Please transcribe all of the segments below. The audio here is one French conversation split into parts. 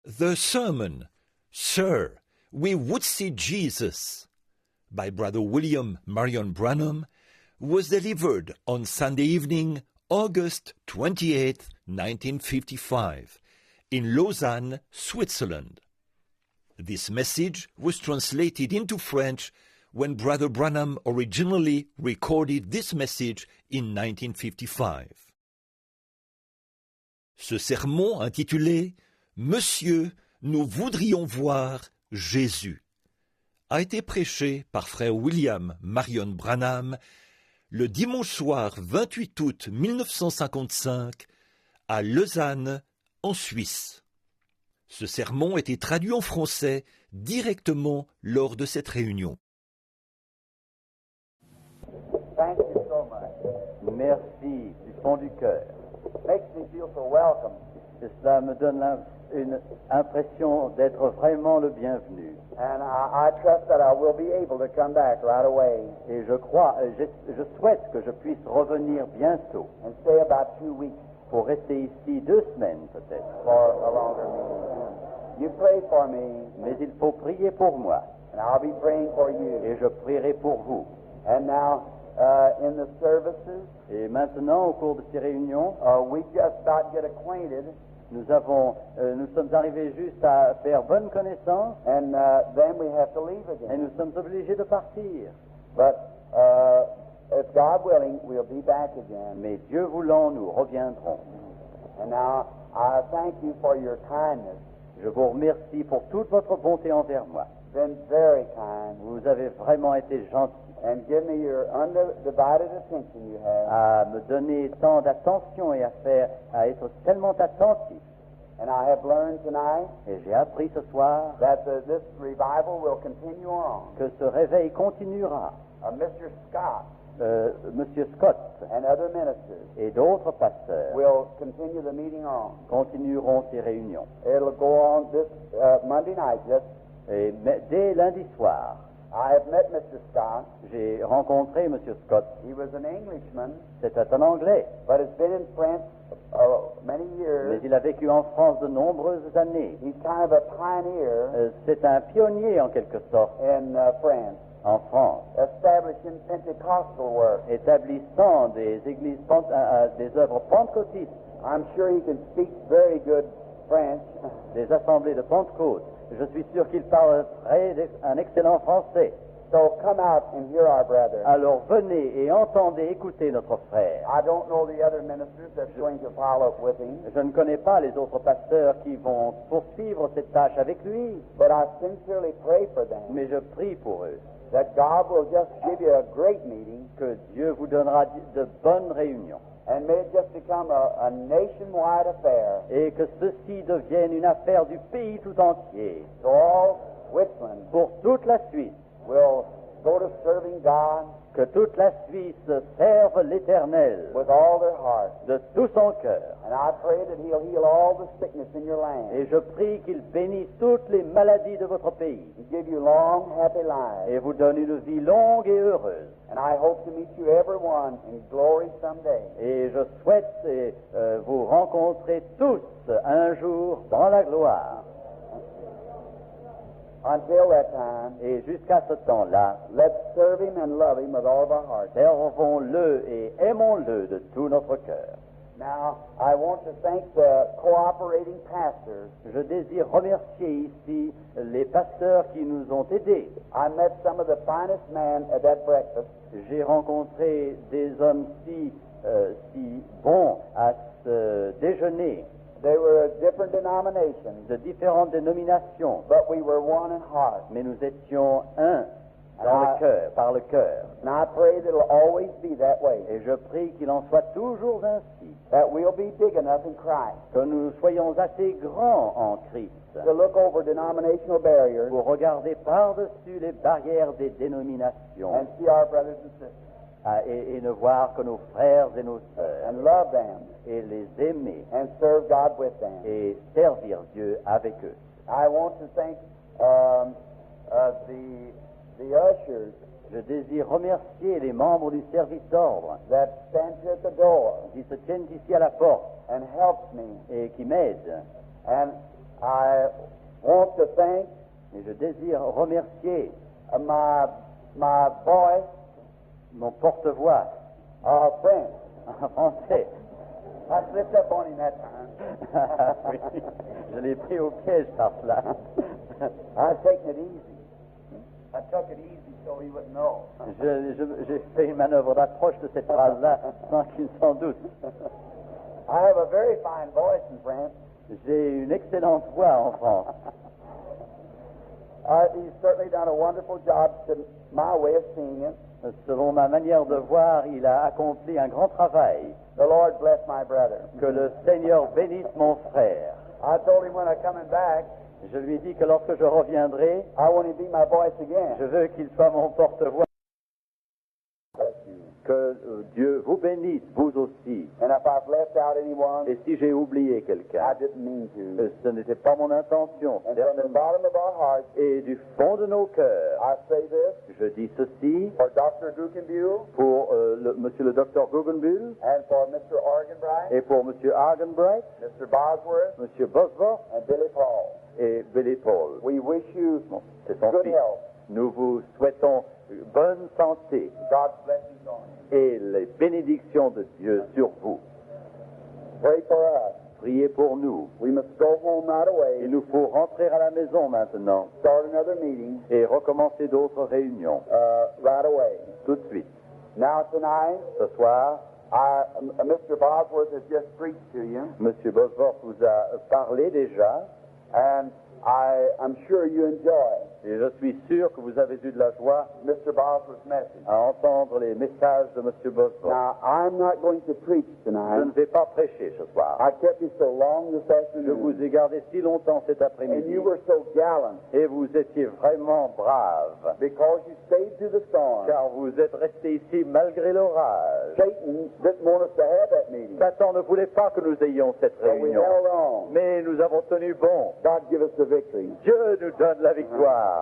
The sermon, Sir, We Would See Jesus, by Brother William Marion Branham, was delivered on Sunday evening, August 28, 1955, in Lausanne, Switzerland. This message was translated into French when Brother Branham originally recorded this message in 1955. Ce sermon intitulé « Monsieur, nous voudrions voir Jésus » a été prêché par frère William Marion Branham le dimanche soir 28 août 1955 à Lausanne, en Suisse. Ce sermon était traduit en français directement lors de cette réunion. Thank you so much. Merci du fond du cœur. Makes me feel so welcome. Cela me donne une impression d'être vraiment le bienvenu. And I trust that I will be able to come back right away Et je crois, je souhaite que je puisse revenir bientôt and stay about 2 weeks pour rester ici 2 semaines peut-être. for a longer meeting. You pray for me, Mais il faut prier pour moi and I'll be praying for you. et je prierai pour vous. And now, in the services, Et maintenant, au cours de ces réunions, we just about get acquainted, nous sommes arrivés juste à faire bonne connaissance and then we have to leave et again. nous sommes obligés de partir. But if God willing, we'll be back again. Mais Dieu voulant, nous reviendrons. And now, I thank you for your kindness. Je vous remercie pour toute votre bonté envers moi. Been very kind. Vous avez vraiment été gentil And give me your undivided attention you have. à me donner tant d'attention et à être tellement attentif. And I have learned tonight Et j'ai appris ce soir that this revival will continue on. que ce réveil continuera. Mr. Scott Monsieur Scott and other ministers et d'autres pasteurs will continue the meeting on. continueront ces réunions. It'll go on this Monday night. Mais dès lundi soir, I have met Mr. Scott. j'ai rencontré Monsieur Scott. He was an Englishman, C'était un Anglais, but has been in France many mais years. il a vécu en France de nombreuses années. He's kind of a pioneer C'est un pionnier en quelque sorte in France, en France, establishing Pentecostal work. établissant des églises, des œuvres pentecôtistes, I'm sure he can speak very good French. des assemblées de Pentecôte. Je suis sûr qu'il parle un excellent français. So come out and hear our brother. Alors venez et entendez, écoutez notre frère. I don't know the other ministers that's going to follow up with him, Je ne connais pas les autres pasteurs qui vont poursuivre cette tâche avec lui, but I sincerely pray for them mais je prie pour eux, that God will just give you a great meeting que Dieu vous donnera de bonnes réunions and may it just become a nationwide affair. et que ceci devienne une affaire du pays tout entier. So all Switzerland Pour toute la Suisse, will go to serving God que toute la Suisse serve l'Éternel with all their heart. de tout son cœur. And I pray that He'll heal all the sickness in your land Et je prie qu'il bénisse toutes les maladies de votre pays and give you long, happy lives. et vous donne une vie longue et heureuse. And I hope to meet you everyone in glory someday. Et je souhaite vous rencontrer tous un jour dans la gloire. Until that time, Et jusqu'à ce temps-là, let's serve Him and love Him with all of our hearts. servons-le et aimons-le de tout notre cœur. Now, I want to thank the cooperating pastors. Je désire remercier ici les pasteurs qui nous ont aidés. I met some of the finest men at that breakfast. J'ai rencontré des hommes si bons à ce déjeuner, They were different denominations, de différentes dénominations, but we were one in heart. mais nous étions un dans le cœur, par le cœur. And I pray that it'll always be that way, Et je prie qu'il en soit toujours ainsi, that we'll be big enough in Christ que nous soyons assez grands en Christ to look over denominational barriers pour regarder par-dessus les barrières des dénominations and see our brothers and sisters et ne voir que nos frères et nos sœurs and love them et les aimer and serve God with them. et servir Dieu avec eux. I want to thank the ushers Je désire remercier les membres du service d'ordre that stand here at the door qui se tiennent ici à la porte and helps me. et qui m'aident. And I want to thank Et je désire remercier my voice, mon porte-voix French. en français. I slipped up on him that time. Oui, je l'ai pris au piège par cela. I've taken it easy. I took it easy so he wouldn't know. J'ai fait une manœuvre d'approche de cette phrase-là sans qu'il s'en doute. I have a very fine voice in France. J'ai une excellente voix en France. He's certainly done a wonderful job to my way of seeing it. Selon ma manière de voir, il a accompli un grand travail. The Lord bless my brother. Que le Seigneur bénisse mon frère. I told him when I'm coming back, Je lui ai dit que lorsque je reviendrai, I want him to be my voice again. je veux qu'il soit mon porte-voix. Que Dieu vous bénisse, vous aussi. And if I've left out anyone, Et si j'ai oublié I quelqu'un, didn't mean to. ce n'était pas mon intention. And from the bottom of our hearts, Et du fond de nos cœurs, I say this je dis ceci for Dr. Dukenbuhl pour monsieur le docteur Guggenbuhl and for Mr. Argenbright, et pour monsieur Argenbright, Mr. Bosworth, monsieur Bosworth and Billy Paul. et Billy Paul. We wish you Bon, c'est son good fils. health. Nous vous souhaitons bonne santé God's blessings on you. et les bénédictions de Dieu sur vous. Pray for us. Priez pour nous. We must go home right away, Il nous faut rentrer à la maison maintenant start another meeting et recommencer d'autres réunions right away. tout de suite. Now tonight, Ce soir, Mr. Bosworth has just preached to you, monsieur Bosworth vous a parlé déjà and I'm sure you enjoy et je suis sûr que vous avez eu de la joie Mr. Bosworth's message. à entendre les messages de monsieur Bosworth. Now, I'm not going to preach Je ne tonight. vais pas prêcher ce soir. I kept you so long this Je vous afternoon, ai gardé si longtemps cet and après-midi you were so gallant et vous étiez vraiment brave because you stayed through the storm. car vous êtes resté ici malgré l'orage. Satan didn't want us to have that meeting, Satan ne voulait pas que nous ayons cette but we réunion, held on. mais nous avons tenu bon. God give us the victory. Dieu nous donne la victoire.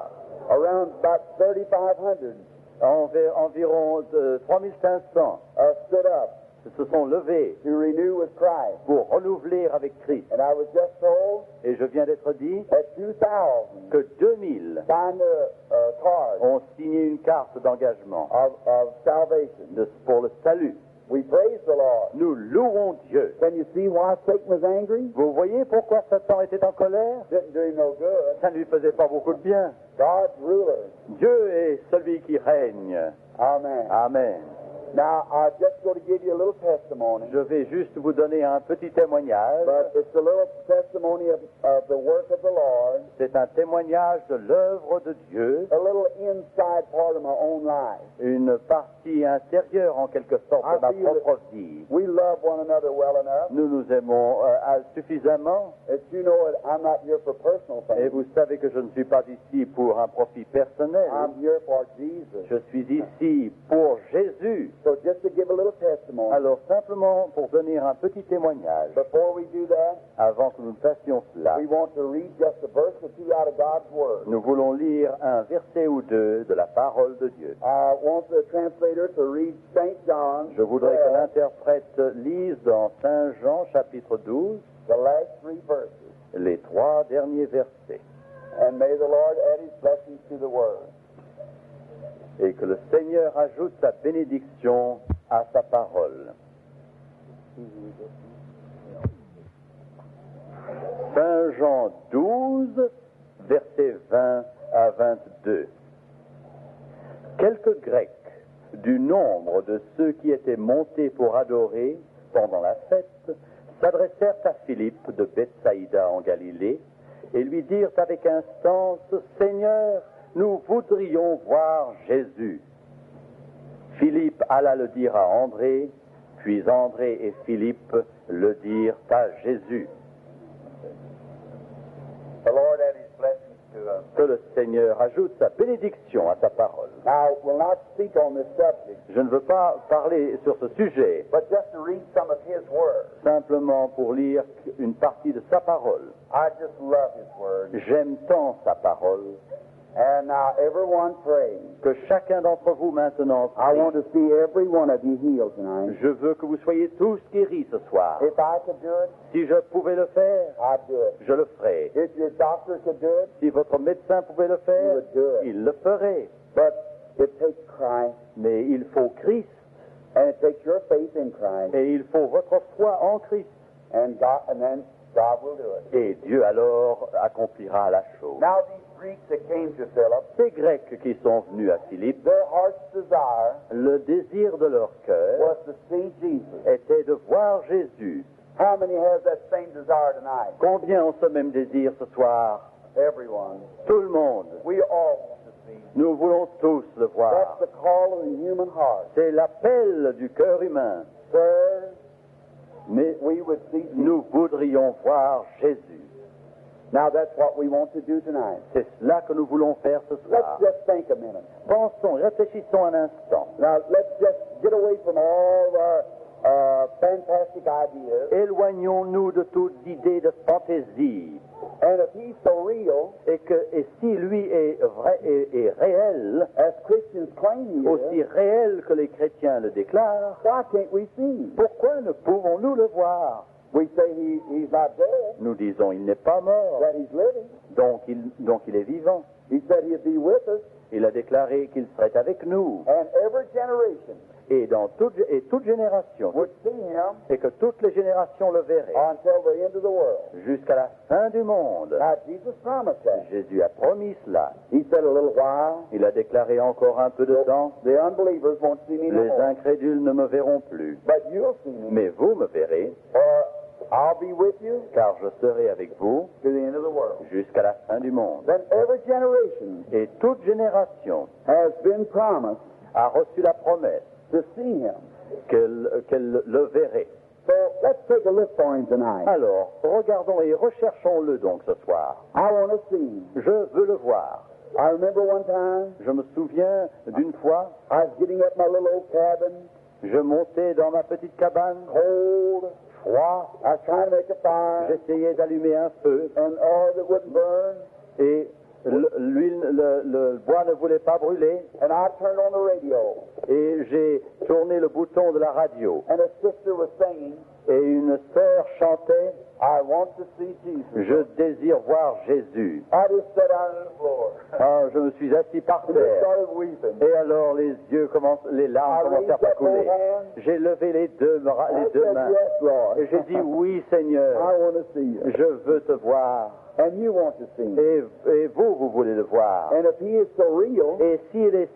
Around about 3,500 Environ 3500 stood up se sont levés to renew with Christ. pour renouveler avec Christ. And I was just told Et je viens d'être dit that 2,000 que 2000 signed a card ont signé une carte d'engagement of salvation. pour le salut. We praise the Lord. Nous louons Dieu. Can you see why Satan was angry? Vous voyez pourquoi Satan était en colère? Didn't do him no good. Ça ne lui faisait pas beaucoup de bien. God's ruler. Dieu est celui qui règne. Amen. Amen. Now, I'm just going to give you a little testimony, Je vais juste vous donner un petit témoignage. but it's a little testimony of the work of the Lord, C'est un témoignage de l'œuvre de Dieu, a little inside part of my own life. une partie intérieure en quelque sorte de ma I feel propre vie. We love one another well enough. Nous nous aimons suffisamment As you know it, I'm not here for personal et things. vous savez que je ne suis pas ici pour un profit personnel. I'm here for Jesus. Je suis ici pour Jésus. So just to give a little testimony, Alors simplement pour donner un petit témoignage, before we do that, avant que nous fassions cela, we want to read just a verse or two out of God's Word. nous voulons lire un verset ou deux de la parole de Dieu. I want the translator to read St. John, Je voudrais que l'interprète lise dans Saint Jean chapitre 12 the last 3 verses. les 3 derniers versets. And may the Lord add His blessings to the Word. Et que le Seigneur ajoute sa bénédiction à sa parole. Saint Jean 12, versets 20 à 22. Quelques Grecs du nombre de ceux qui étaient montés pour adorer pendant la fête s'adressèrent à Philippe de Bethsaïda en Galilée et lui dirent avec instance, « Seigneur, nous voudrions voir Jésus. » Philippe alla le dire à André, puis André et Philippe le dirent à Jésus. The Lord add His blessings to us. Que le Seigneur ajoute sa bénédiction à sa parole. Now, we'll not speak on this subject, Je ne veux pas parler sur ce sujet, but just to read some of His Word. simplement pour lire une partie de sa parole. I just love His Word. J'aime tant sa parole. And now everyone pray. Que chacun d'entre vous maintenant I prie. want to see every one of you healed tonight. Je veux que vous soyez tous guéris ce soir. If I could do it, Si je pouvais le faire, I'd do it. je le ferais. If your doctor could do it, Si votre médecin pouvait le he faire, would do it. il le ferait. But it takes Christ, Mais il faut Christ and it takes your faith in Christ, et il faut votre foi en Christ. and then God will do it. Et Dieu alors accomplira la chose. Now these Greeks that came to Philip, Ces Grecs qui sont venus à Philippe, their heart's desire le désir de leur cœur was to see Jesus. était de voir Jésus. How many has that same desire tonight? Combien ont ce même désir ce soir? Everyone. Tout le monde. We all want to see. Nous voulons tous le That's voir. the call of the human heart. C'est l'appel du cœur humain. Sir, Mais we would see Jesus. nous voudrions voir Jésus. Now that's what we want to do tonight. C'est cela que nous voulons faire ce Let's soir. just think a minute. Pensons, réfléchissons un instant. Now let's just get away from all our fantastic ideas. Éloignons-nous de toute idée de fantaisie. And if he's so real, Et si lui est vrai et réel, as Christians claim he aussi is, réel que les chrétiens le déclarent, why can't we see him? pourquoi ne pouvons-nous le voir? We say he's not dead, Nous disons il n'est pas mort, that he's living. donc il est vivant. He said he'd be with us, Il a déclaré qu'il serait avec nous. and every generation Et toute génération, would see him et que toutes les générations le verraient, until the end of the world. jusqu'à la fin du monde. Now Jesus promised that. Jésus a promis cela. He said a little while, Il a déclaré encore un peu de temps, the unbelievers won't see me no les more, incrédules ne me verront plus, but you'll see me, mais vous me verrez, for I'll be with you car je serai avec vous to the end of the world. jusqu'à la fin du monde. Then every generation Et toute génération has been promised a reçu la promesse to see him. qu'elle le verrait. So let's take a look for him tonight. Alors, regardons et recherchons-le donc ce soir. I want to see him. Je veux le voir. I remember one time Je me souviens d'une fois, I was getting up my little old cabin, je montais dans ma petite cabane, cold, froid, I was trying to make a fire, j'essayais d'allumer un feu and oil that wouldn't burn, et le bois ne voulait pas brûler and I turned on the radio, et j'ai tourné le bouton de la radio and a sister was singing, et une sœur chantait I want to see Jesus. Je désire voir Jésus. I just sat down on the floor. Ah, je me suis assis par And just terre started weeping. et alors les larmes commencèrent à couler. J'ai levé les deux I said, mains yes, Lord. et j'ai dit oui Seigneur, I want to see you. je veux te voir. And you want to see him. Et vous voulez le voir. And if he is so real, Et s'il est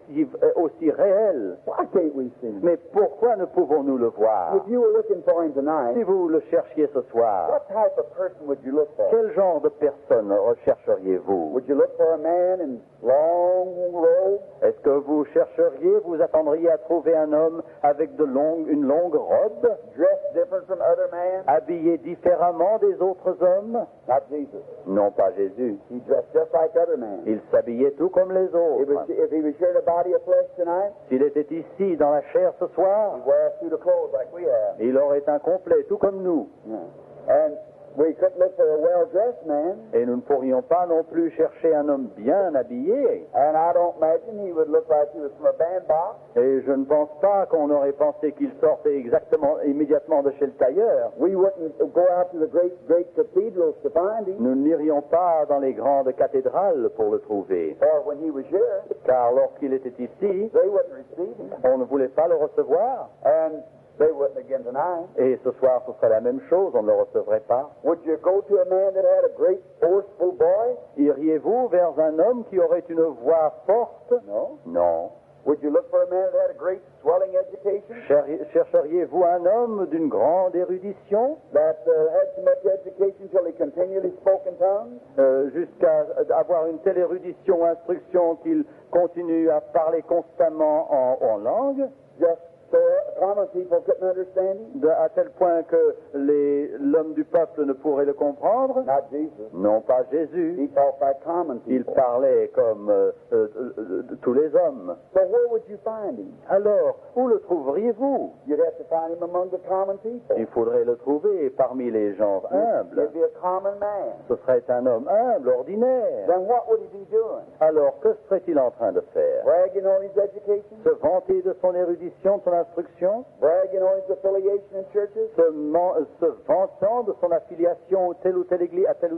aussi réel, why can't we see him? mais pourquoi ne pouvons-nous le voir? If you were looking for him Si tonight, vous le cherchiez ce soir, what type of person would you look for? quel genre de personne rechercheriez-vous? Would you look for a man in long robes? Est-ce que vous chercheriez, vous attendriez à trouver un homme avec une longue robe, Dressed different from other men? habillé différemment des autres hommes? Not Jesus. Non, pas Jésus. He dressed just like other men. Il s'habillait tout comme les If autres. he was here in a body of flesh tonight, S'il était ici dans la chair ce soir, he'd wear a suit of clothes like we have. il aurait un complet, tout comme nous. Yeah. And we couldn't look for a well-dressed man, Et nous ne pourrions pas non plus chercher un homme bien habillé. and I don't imagine he would look like he was from a bandbox. Et je ne pense pas qu'on aurait pensé qu'il sortait immédiatement de chez le tailleur. We wouldn't go out to the great cathedrals to find him, Nous n'irions pas dans les grandes cathédrales pour le trouver. or when he was here, Car lorsqu'il était ici, they wouldn't receive him, on ne voulait pas le recevoir. and they wouldn't again tonight. Et ce soir, ce serait la même chose, on ne le recevrait pas. Would you go to a man that had a great forceful voice? Iriez-vous vers un homme qui aurait une voix forte? No. Non. Would you look for a man that had a great swelling education, Chercheriez-vous un homme d'une grande érudition, that had so much education till he continually spoke in tongues? jusqu'à avoir une telle érudition, instruction qu'il continue à parler constamment en langue? Just so common people couldn't understand him? à tel point que l'homme du peuple ne pourrait le comprendre? Not Jesus. Non, pas Jésus. He talked like common Il people. parlait comme tous les hommes. So where would you find him? Alors, où le trouveriez-vous? You'd have to find him among the common people. Il faudrait le trouver parmi les gens humbles. He'd be a common man. Ce serait un homme humble, ordinaire. Then what would he be doing? Alors, que serait-il en train de faire? Bragging on his education? Se vanter de son érudition, de son instruction? Bragging on his affiliation in churches? Se vantant de son affiliation à telle ou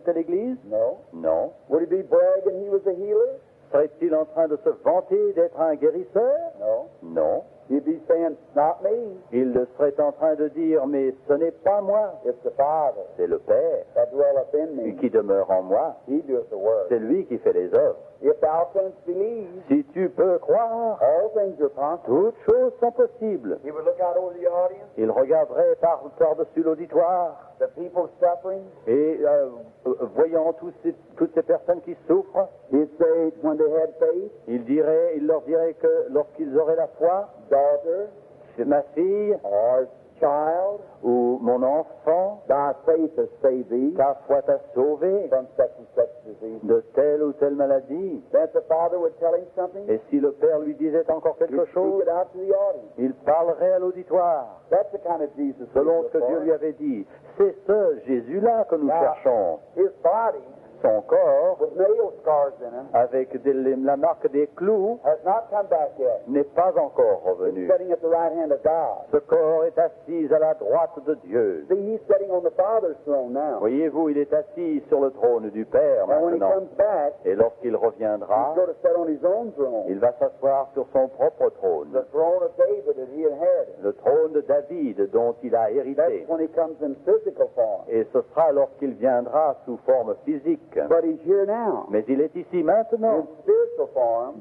telle église? No. Non. Would he be bragging he was a healer? Serait-il en train de se vanter d'être un guérisseur? No. Non. He'd be saying, not me. Il serait en train de dire, mais ce n'est pas moi, It's the Father c'est le Père that dwelleth in me. qui demeure en moi. He doeth the work. C'est lui qui fait les œuvres. If thou canst believe, Si tu peux croire, all things are possible. toutes choses sont possibles. He would look out over the audience, Il regarderait par-dessus l'auditoire the people suffering. et voyant toutes ces personnes qui souffrent, He'd say, when they had faith, il leur dirait que lorsqu'ils auraient la foi, daughter c'est ma fille or child, ou mon enfant, thy faith has saved thee ta foi t'a sauvé from such and such disease. de telle ou telle maladie. Then if the Father would tell him something, Et si le Père lui disait encore he'd quelque speak chose, it out to the audience. il parlerait à l'auditoire, That's the kind of Jesus we selon look ce que Dieu for. lui avait dit. C'est ce Jésus-là que nous Now, cherchons. his body, Son corps, with nail scars in him, avec la marque des clous, has not come back yet. n'est pas encore He's revenu. sitting at the right hand of God. Ce corps est assis à la droite de Dieu. See, he's sitting on the Father's throne now. Voyez-vous, il est assis sur le trône du Père And when he maintenant. comes back, Et lorsqu'il he's reviendra, going to sit on his own throne, il va s'asseoir sur son propre trône, the throne of David that he inherited. le trône de David dont il a hérité. That's when he comes in physical form. Et ce sera lorsqu'il viendra sous forme physique. But he's here now Mais il est ici in maintenant, spiritual form,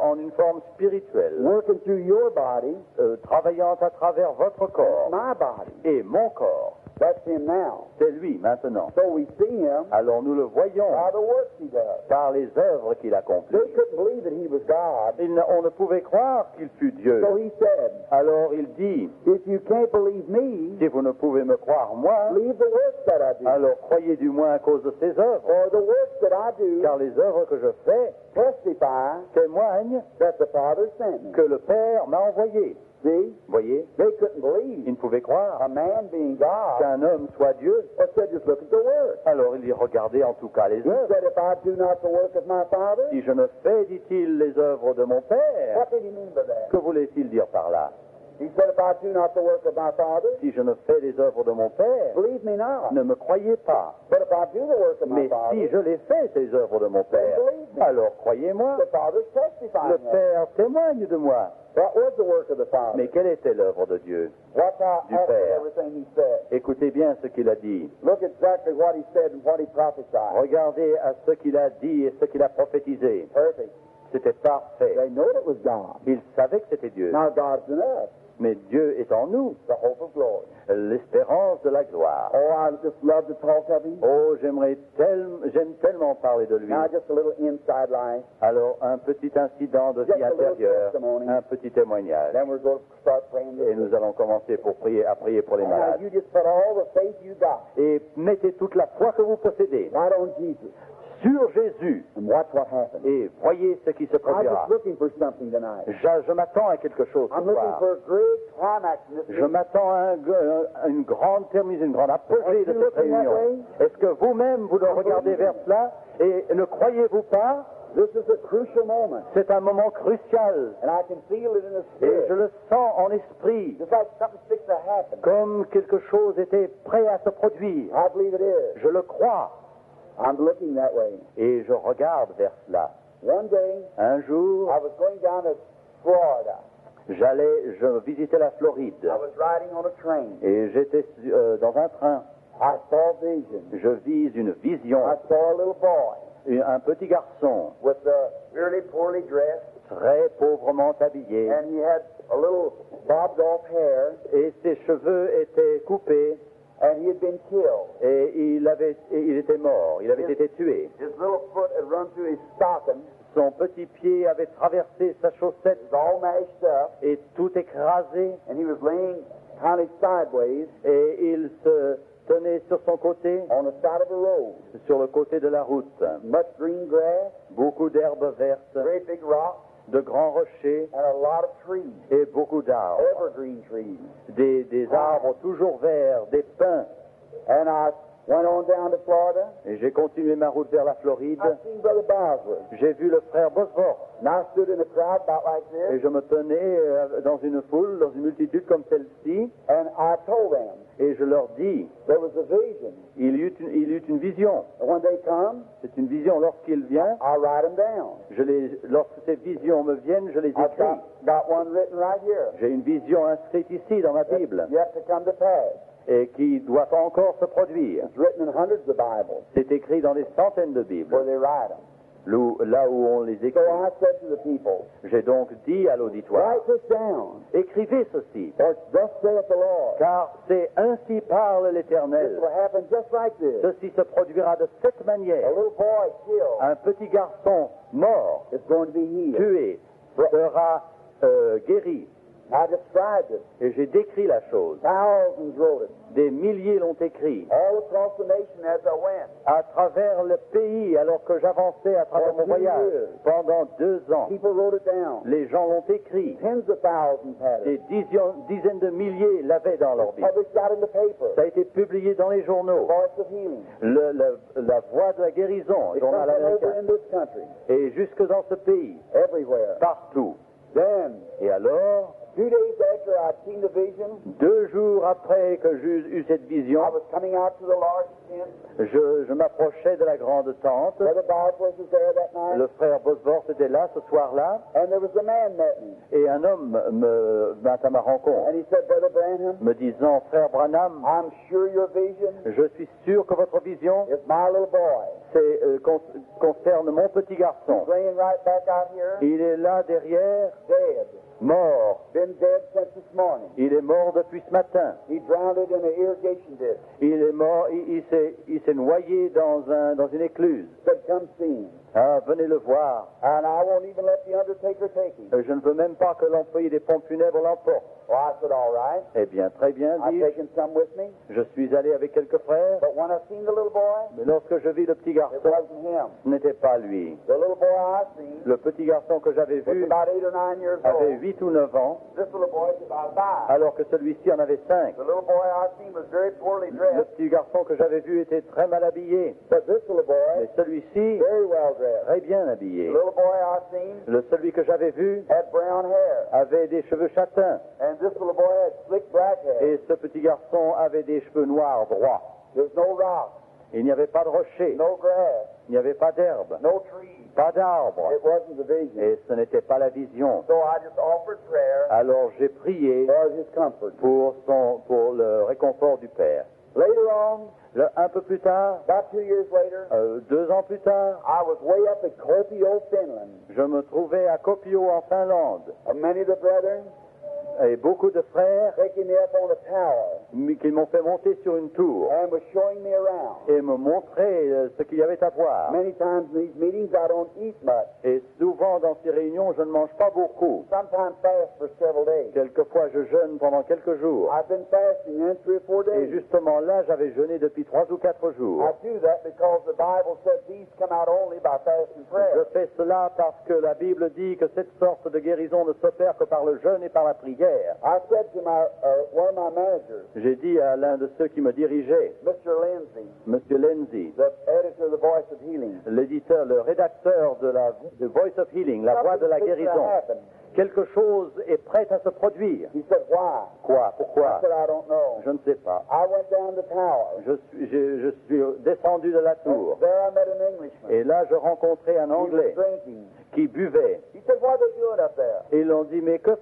en une forme spirituelle, working through your body, travaillant à travers votre corps my body. et mon corps. That's him now. C'est lui maintenant. So we see him Alors nous le voyons by the works he does. par les œuvres qu'il accomplit. They couldn't believe that he was God. On ne pouvait croire qu'il fût Dieu. So he said, Alors il dit, if you can't believe me, si vous ne pouvez me croire moi, believe the works that I do. alors croyez du moins à cause de ces œuvres. For the works that I do Car les œuvres que je fais testify témoignent that the Father sent me. que le Père m'a envoyé. See? Voyez, They couldn't believe ils ne pouvaient croire a man being God. qu'un homme soit Dieu. But said, just look at the works. Alors il y regardait en tout cas les He œuvres. said, if I do not the work of my Father, Si je ne fais, dit-il, les œuvres de mon Père, what did he mean by that? que voulait-il dire par là? He said, if I do not the work of my Father, Si je ne fais les œuvres de mon Père, believe me not. ne me croyez pas. But if I do the work of my Mais si Father, je les fais, ces œuvres de mon Père, alors croyez-moi, the Father's testifying. le that. Père témoigne de moi. What was the work of the Father? Mais quelle était l'œuvre de Dieu? Watch out du after Père. everything he said. Écoutez bien ce qu'il a dit. Look exactly what he said and what he prophesied. Regardez à ce qu'il a dit et ce qu'il a prophétisé. Perfect. C'était parfait. They knew it was God. Il savait que c'était Dieu. Now God's in us, Mais Dieu est en nous, the hope of glory. l'espérance de la gloire. Oh, I just love to talk of him. Oh, j'aime tellement parler de lui. Now just a little inside line. Alors, un petit incident de vie intérieure, un petit témoignage. Then we're going to start praying Et this. nous allons commencer à prier pour les Now malades. you just put all the faith you got Et mettez toute la foi que vous possédez right on Jesus sur Jésus and watch what happens. et voyez ce qui se I'm produira. just looking for something tonight. Je m'attends à quelque chose ce I'm looking soir. for a great climax in this Je meeting. m'attends à une grande terminée, une grande apogée de cette réunion. Est-ce que vous-même, vous le regardez vers cela et ne croyez-vous pas? This is a crucial moment, C'est un moment crucial and I can feel it in the et je spirit. le sens en esprit, Just like something's fixing to happen. comme quelque chose était prêt à se produire. I believe it is. Je le crois I'm looking that way. et je regarde vers cela. One day, Un jour, I was going down to Florida. je visitais la Floride I was riding on a train. et j'étais dans un train. I saw a vision. Je vis une vision, I saw a little boy un petit garçon with really poorly dressed, très pauvrement habillé and he had a little bobbed off hair, et ses cheveux étaient coupés and he had been killed. et il était mort, il avait été tué. His little foot had run through his stocking, son petit pied avait traversé sa chaussette It was all mashed up, et tout écrasé, and he was laying kind of sideways et il se tenait sur son côté, on the side of a road. sur le côté de la route. Much green grass, Beaucoup d'herbes vertes, very big rocks, de grands rochers and a lot of trees, et beaucoup d'arbres. evergreen trees. Des arbres toujours verts, des pins. And I went on down to Florida. Et j'ai continué ma route vers la Floride. I seen Brother Bosworth, J'ai vu le frère Bosworth. and I stood in a crowd about like Et this, je me tenais dans une foule, dans une multitude comme celle-ci, and I told them et je leur dis, there was a vision. il y eut une vision. And when they come, C'est une vision. Lorsqu'il vient, I write them down. lorsque ces visions me viennent, je les I've écris. got one written right here. J'ai une vision inscrite ici dans ma Bible, Yet to come to pass. et qui doit encore se produire. It's written in hundreds of Bibles C'est écrit dans des centaines de where Bibles, they write them. là où on les So écrit. I said to the people, J'ai donc dit à l'auditoire, write this down, écrivez ceci, or thus saith the Lord. car c'est ainsi parle This l'Éternel. will happen just like this. Ceci se produira de cette A manière. little boy killed Un petit garçon mort, is going to be healed. tué, sera guéri. I described it. Et j'ai décrit la chose. Thousands wrote it. Des milliers l'ont écrit. All across the nation as I went. À travers le pays, alors que j'avançais à travers mon voyage, pendant 2 ans, People wrote it down. les gens l'ont écrit. Tens of thousands had Des it. dizaines de milliers l'avaient dans leur Bible. Published out in the paper. Ça a été publié dans les journaux. Voice of healing. La voix de la guérison, It journal comes from over américain. in this country. Et jusque dans ce pays, Everywhere. partout. Then, Et alors, 2 days after I'd seen the vision, 2 jours après que j'eus eu cette vision, I was coming out to the large tent. je m'approchais de la grande tente. Brother Bosworth was there that night. Le frère Bosworth était là ce soir-là, And there was a man met me. et un homme vint à ma rencontre, And he said, Brother Branham, me disant, frère Branham, I'm sure your vision je suis sûr que votre vision is my little boy. concerne mon petit garçon. He's laying right back out here, Il est là derrière, dead. mort. Been dead since this morning. Il est mort depuis ce matin. He drowned in an irrigation ditch. Il est mort, il s'est noyé dans une écluse. Said, come see him. Ah, venez le voir. And I won't even let the undertaker take him. Je ne veux même pas que l'employé des pompes funèbres l'emporte. Well, I said, all right. Eh bien, très bien, I've dis-je. taken some with me. Je suis allé avec quelques frères, But when I seen the little boy, mais lorsque je vis le petit it garçon, wasn't him. ce n'était pas lui. The little boy I seen Le petit garçon que j'avais was vu about 8 or 9 years avait old. 8 ou 9 ans, This little boy was about 5. alors que celui-ci en avait 5. The little boy I seen was very poorly Le dressed. petit garçon que j'avais vu était très mal habillé, But this little boy, mais celui-ci, very well dressed. très bien habillé. The little boy I seen Celui que j'avais vu had brown hair. avait des cheveux châtains, And this little boy had slick black hair. et ce petit garçon avait des cheveux noirs droits. There's no rock, Il n'y avait pas de rocher, no grass, il n'y avait pas d'herbe, no trees. pas d'arbre, It wasn't the vision. et ce n'était pas la vision. So I just offered prayer Alors j'ai prié for his comfort. pour le réconfort du Père. Later on, Un peu plus tard, about 2 years later, 2 ans plus tard, I was way up at Kuopio, Finland. je me trouvais à Kuopio en Finlande, Many of the brethren et beaucoup de frères taking me up on a tower qui m'ont fait monter sur une tour and was showing me around. et me montrer ce qu'il y avait à voir. Many times in these meetings I don't eat much. Et souvent dans ces réunions, je ne mange pas beaucoup. Sometimes fast for several days. Quelquefois, je jeûne pendant quelques jours. I've been fasting then 3 or 4 Et days. justement là, j'avais jeûné depuis 3 ou 4 jours. I do that because the Bible said these come out only by fast and Je prayer. fais cela parce que la Bible dit que cette sorte de guérison ne s'opère que par le jeûne et par la prière. I said to one of my managers, J'ai dit à l'un de ceux qui me dirigeaient, Mr. Lindsay, M. Lindsay, the editor of the Voice of Healing, l'éditeur, le rédacteur de Voice of Healing, la voix de la something's fixing to guérison, happen. quelque chose est prêt à se produire. He said, why? Quoi? I Pourquoi? said, I don't know. Je ne sais pas. I went down the tower. Je suis descendu de la tour. And there I met an Englishman. Et là, je rencontrais un He was Anglais drinking. qui buvait. He said, what are they doing up there? Et ils ont dit, mais que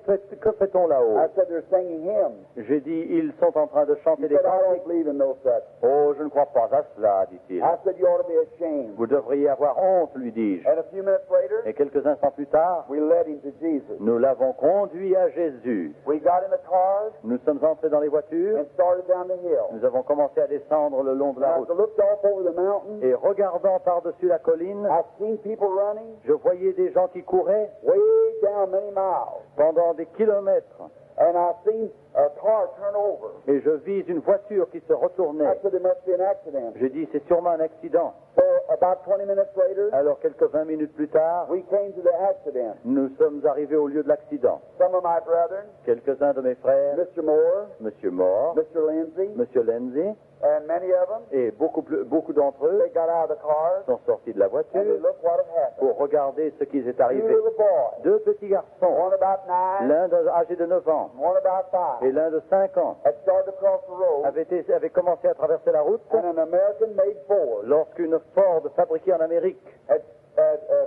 fait-on là-haut? I said, they're singing hymns. J'ai dit, ils sont en train de He chanter des said, I cantiques. don't believe in no such. Oh, je ne crois pas à cela, dit-il. I said, you ought to be ashamed. Vous devriez avoir honte, lui dis-je. And a few minutes later, Et quelques instants plus tard, we led him to Jesus. nous l'avons conduit à Jésus. We got in the cars Nous sommes entrés dans les voitures. and started down the hill. Nous avons commencé à descendre le long de la And as route. I looked off over the mountain, Et regardant par-dessus la colline, I seen people running je voyais des gens qui couraient way down many miles. pendant des kilomètres. And I seen a car turn over. Et je vis une voiture qui se I retournait. said, there must be an accident. Je dis, c'est sûrement un accident. So about 20 minutes later, Alors, quelques 20 minutes plus tard, we came to the accident. nous sommes arrivés au lieu de l'accident. Some of my brethren, Quelques-uns de mes frères, Mr. Moore, Monsieur Moore, Mr. Lindsay, Monsieur Lindsay, and many of them, et beaucoup d'entre eux they got out of the cars sont sortis de la and they voiture looked what had happened. pour regarder ce qui est Two arrivé. little boys, Deux petits garçons, one about 9, l'un âgé de 9 ans one about 5, et l'un de 5 ans, had started to cross the road, avaient commencé à traverser la route and an American-made Ford lorsqu'une Ford fabriquée en Amérique had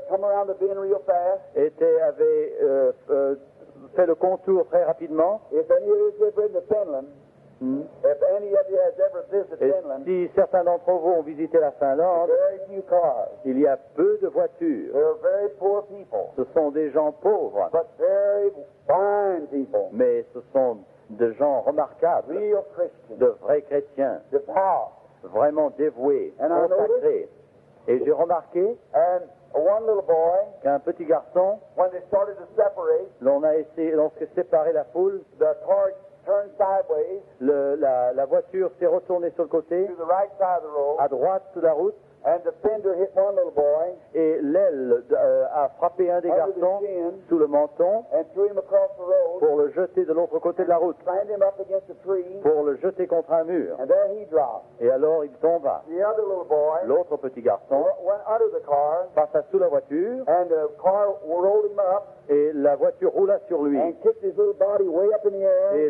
come around the bend real fast. avait fait le contour très rapidement. If any of you have been to Finland, if any of you has ever visited Et Finland, si certains d'entre vous ont visité la Finlande, very few cars. il y a peu de voitures. They're very poor people, Ce sont des gens pauvres, but very fine people, mais ce sont des gens remarquables, real Christians, de vrais chrétiens, devout. vraiment dévoués, And I consacrés. Et j'ai remarqué And one little boy, qu'un petit garçon, when they started to separate, lorsque séparé la foule, the car turned sideways la voiture s'est retournée sur le côté, to the right side of the road, à droite de la route, and the fender hit one little boy et l'aile a frappé un des under the garçons chin sous le menton and threw him across the road, pour le jeter de l'autre côté de la route, slammed him up against a tree, pour le jeter contre un mur. and there he dropped. Et alors il tomba. The other little boy L'autre petit garçon went under the car, passa sous la voiture and the car rolled him up et la voiture roula sur lui and kicked his little body way up in the air, et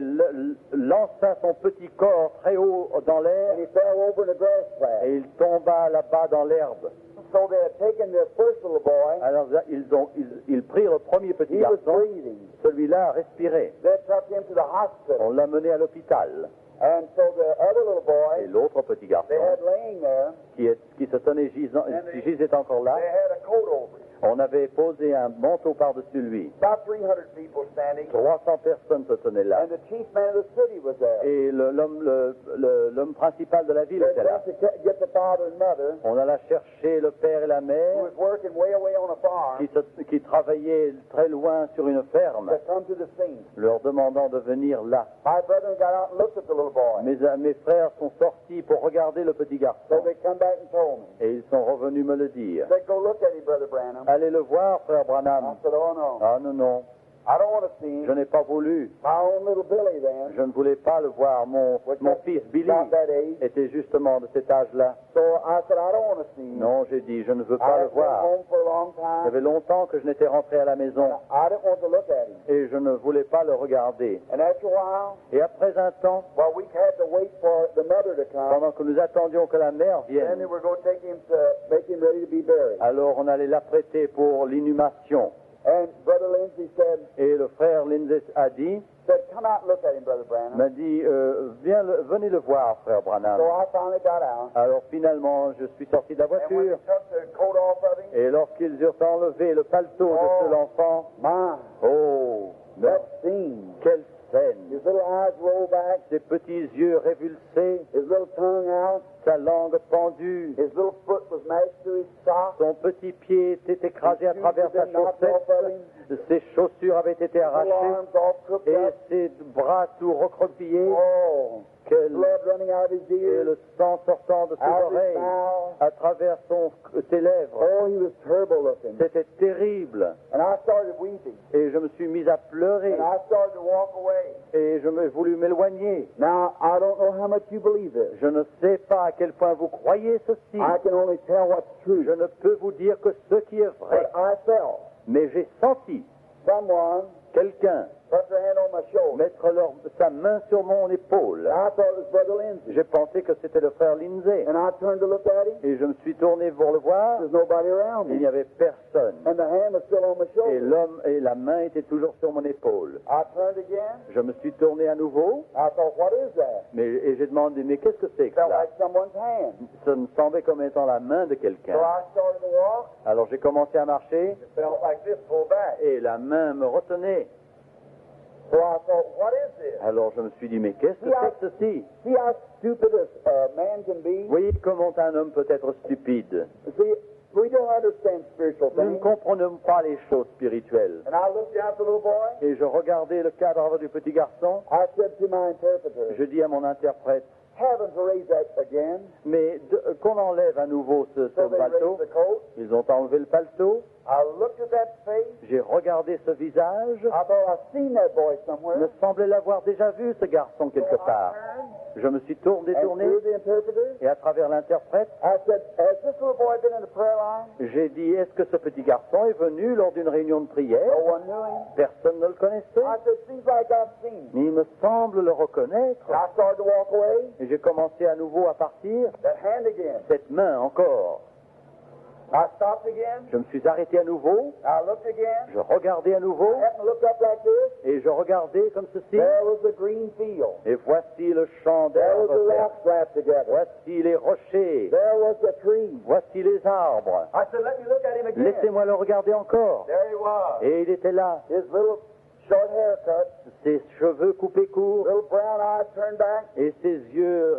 lança son petit corps très haut dans and l'air he fell over in a grass patch. et il tomba là-bas dans l'herbe. So they had taken the first little boy. Alors ils prirent le premier petit He was garçon, breathing. celui-là respirait. They took him to the hospital. On l'a mené à l'hôpital. And so the other little Et boy, l'autre petit garçon, they had laying there, qui se tenait qui gisait encore là, they had a coat over him. on avait posé un manteau par-dessus lui. About 300 people standing, 300 personnes se tenaient là. and the chief man of the city was there. Et l'homme principal de la ville They était là. went to get the father and mother, On alla chercher le père et la who mère was working way away on a farm, qui travaillaient très loin sur une ferme, to come to the scene. leur demandant de venir là. My brethren got out and looked at the little boy. Mes frères sont sortis pour regarder le petit So garçon they come back and told me. et ils sont revenus me le dire. They said, go look at him, Brother Branham. Allez le voir, frère I Branham. said, oh no, Ah non, non, I don't want to see je him. n'ai pas voulu. My own little Billy then, Je ne voulais pas le voir. Mon fils Billy about that age. était justement de cet âge-là. So I said, I don't want to see him. Non, j'ai dit, je ne veux I pas le had been voir. home for a long Ça time. fait longtemps que je n'étais rentré à la maison I didn't want to look at him. et je ne voulais pas le regarder. And after a while, Et après un temps, well, we had to wait for the mother to come. pendant que nous attendions que la mère Then they vienne, were going to take him to make him ready to be buried. alors on allait l'apprêter pour l'inhumation. And Brother Lindsay said, Et le frère Lindsay a dit, come out and look at him, Brother Branham. m'a dit, venez le voir, frère Branham. So I finally got out. Alors finalement, je suis sorti de la And when they voiture took the coat off of him, et lorsqu'ils eurent enlevé le paletot de l'enfant, my, oh, mais that scene. quelle scène! His little eyes rolled back, Ses petits yeux révulsés, his little tongue out, sa langue pendue, his little foot was mashed through his sock. son petit pied était écrasé à His travers shoes sa had been knocked off of him, chaussette, ses chaussures avaient été little arrachées arms all crooked et up. ses bras tout recroquevillés, Oh, blood running out of his et ears, le sang sortant de ses out of his oreilles mouth. à travers ses lèvres. Oh, he was terrible looking. C'était terrible. And I started weeping. Et je me suis mis à pleurer And I started to walk away. et je me voulu m'éloigner. Now, I don't know how much you believe this. Je ne sais pas à quel point vous croyez ceci. I can only tell what's true. Je ne peux vous dire que ce qui est vrai. But I felt Mais j'ai senti someone quelqu'un put their hand on my shoulder. mettre sa main sur mon épaule. And I thought it was Brother Lindsay. J'ai pensé que c'était le frère Lindsay. And I turned to look at him. Et je me suis tourné pour le voir. There's nobody around Il me. n'y avait personne. And the hand was still on my Et shoulder. l'homme et la main étaient toujours sur mon épaule. I turned again. Je me suis tourné à nouveau. I thought, what is that? Et j'ai demandé, mais qu'est-ce que c'est que Felt ça? like someone's hand. Ça me semblait comme étant la main de So quelqu'un. I started to walk. Alors j'ai commencé à marcher It felt like this, pulled back. et la main me retenait. So I thought, what is this? Alors je me suis dit, mais qu'est-ce que c'est que ceci? See how stupid a man can be? Vous voyez comment un homme peut être stupide. See, we don't understand spiritual Nous ne things. comprenons pas les choses spirituelles. And I looked at the little boy. Et je regardais le cadavre du petit garçon. I said to my interpreter, Je dis à mon interprète, heaven to raise that again. mais qu'on enlève à nouveau ce So they paletot. raised the coat. Ils ont enlevé le paletot. I looked at that face. J'ai regardé ce visage. I thought I'd seen that boy Il me somewhere. semblait l'avoir déjà vu, ce garçon, quelque So I part. turned, Je me suis tourné and through the interpreter, et à travers l'interprète, I said, has this little boy been in the prayer line? j'ai dit, est-ce que ce petit garçon est venu lors d'une réunion de prière? No one knew him. Personne ne le connaissait. I said, seems like I've seen him. Mais il me semble le reconnaître. And I started to walk away. Et j'ai commencé à nouveau à partir. That hand again. Cette main encore. I stopped again. Je me suis arrêté à nouveau. I looked again. Je regardais à nouveau. I happened to look up like this. Et je regardais comme ceci. There was the green field. Et voici le champ There was the d'herbes vertes. rocks slapped together. Voici les rochers. There was the tree. Voici les arbres. I said, let me look at him again. Laissez-moi le regarder encore. There he was. Et il était là. His little short haircut, Ses cheveux coupés courts. little brown eyes turned back, Et ses yeux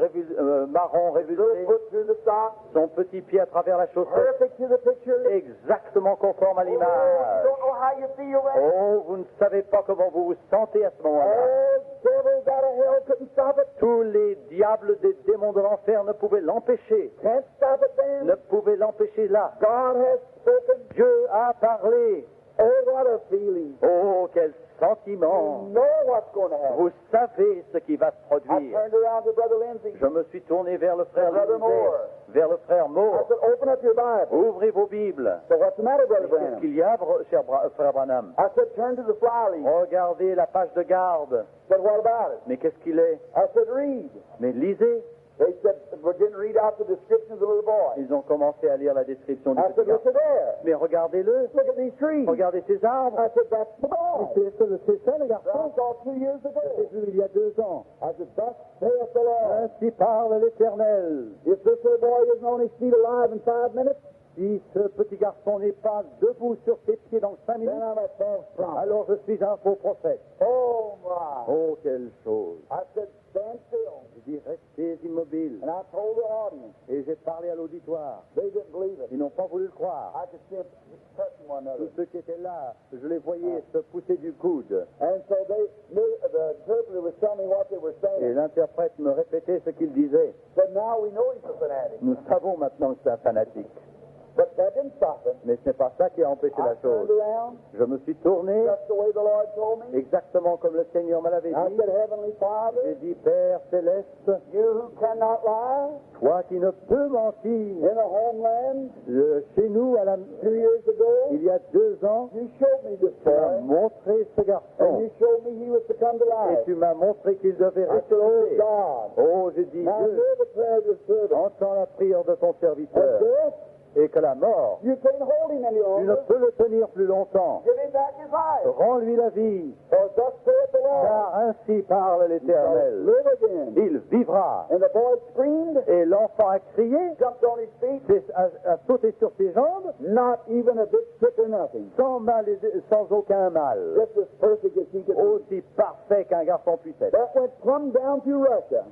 marrons little révulsés. foot through the sock, Son petit pied à travers la chaussette. perfect to the picture. Exactement conforme à Oh, you l'image. don't know how you feel then. Oh, vous ne savez pas comment vous vous sentez à ce moment-là. Oh, devils out of hell couldn't stop it. Tous les diables des démons de l'enfer ne pouvaient l'empêcher. Can't stop it then. Ne pouvaient l'empêcher là. God has spoken. Dieu a parlé. Oh, what a feeling. Oh, quel You sentiment. know what's going to happen. Vous savez ce qui va se I produire. turned around to Brother Lindsay. Je me suis tourné vers le frère Brother Lindsay, Moore. vers le frère I Moore. said, open up your Bible. Ouvrez vos Bibles. So what's the matter, Brother Qu'est-ce Branham? qu'il y a, frère Branham? I said, turn to the fly leaf. Regardez la page de garde. I said, what about it? Mais qu'est-ce qu'il est? I said, read. Mais lisez. They said, we're going to read out the description of the little boy. Ils ont commencé à lire la description du I petit said, garçon. look at there. Mais regardez-le. Look at these trees. Regardez ces arbres. I said, that's the boy. C'est ça le That I garçon. saw 2 years ago. J'ai vu il y a 2 ans. I said, thus saith the Lord. Ainsi parle l'Éternel. If this little boy isn't on his feet alive in 5 minutes, Si ce petit garçon n'est pas debout sur ses pieds dans 5 minutes, then I'm a false prophet. alors je suis un faux prophète. Oh, my. Oh, quelle chose. I said, stand still. Je dis, restez immobiles. And I told the audience. Et j'ai parlé à l'auditoire. They didn't believe it. Ils n'ont pas voulu le croire. I could see them touching one another. Tous ceux qui étaient là, je les voyais se pousser du coude. And so they knew, the interpreter was telling me what they were Et saying. l'interprète me répétait ce qu'il disait. But now we know he's a fanatic. Nous savons maintenant que c'est un fanatique. But that didn't stop him. Mais ce n'est pas ça qui a empêché I la turned chose. around, Je me suis tourné just the way the Lord told me. exactement comme le Seigneur me l'avait I dit. said, Heavenly J'ai Father, dit, Père céleste, you who cannot lie, toi qui ne peux mentir, in a homeland chez nous, 2 years ago, il y a 2 ans, you showed me this tu m'as boy, montré ce and garçon you showed me he was to come to et life. tu m'as montré qu'il devait I said, oh ressusciter. God, Oh, j'ai dit, now Dieu, hear the prayer of your servant. entends la prière de ton And serviteur death, et que la mort, you can't hold him any tu ne longer. peux le tenir plus longtemps. Give him back his life. Rends-lui la vie, For thus saith the Lord, car ainsi parle l'Éternel. live again. Il vivra. And the boy screamed, Et l'enfant a crié, jumped on his feet, a sauté sur ses jambes, not even a bit sick or nothing. sans mal et sans aucun mal. Just as perfect as he could be. Aussi parfait qu'un garçon puisse être. That went plumb down through Russia.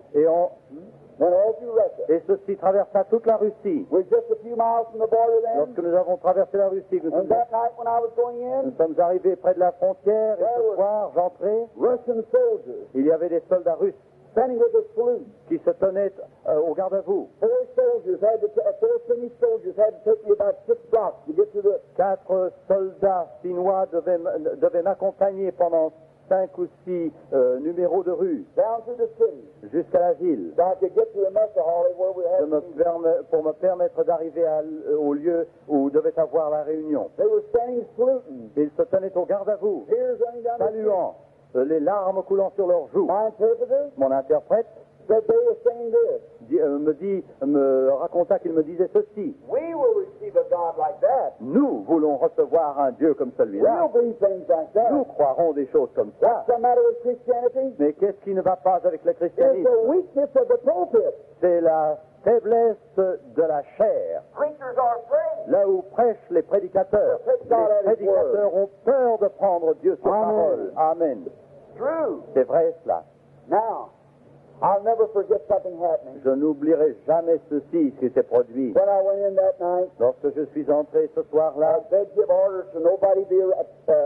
Went all through Russia. Et ceci traversa toute la Russie. We're just a few miles from the border then. Lorsque nous avons traversé la Russie, And that night when I was going nous in, sommes arrivés près de la frontière et ce soir, j'entrais, Russian soldiers il y avait des soldats russes standing with a salute. qui se tenaient au garde à vous. Four Finnish soldiers had to take me about 6 blocks to get to the. 4 soldats finnois devaient m'accompagner pendant 5 ou 6 numéros de rue Down through the city, jusqu'à la ville so I could get to the mess hall where we had to meet. pour me permettre d'arriver au lieu où devait avoir la réunion. They were standing saluting, Ils se tenaient au garde à vous, tears running down the street. saluant, les larmes coulant sur leurs joues. My interpreter Mon interprète said they were saying this. me raconta qu'il me disait ceci. We will receive a God like that. Nous voulons recevoir un Dieu comme celui-là. We'll believe things like that. Nous croirons des choses comme ça. What's the matter with Christianity? Mais qu'est-ce qui ne va pas avec le It's christianisme? the weakness of the pulpit. C'est la faiblesse de la chair. Preachers are afraid. Là où prêchent les prédicateurs. Les prédicateurs ont peur de prendre Dieu sur Amen. parole. Amen. True. C'est vrai cela. Now, I'll never forget something happening. Je n'oublierai jamais ceci qui s'est produit. When I went in that night, Lorsque je suis entré ce soir-là, they'd give orders to nobody be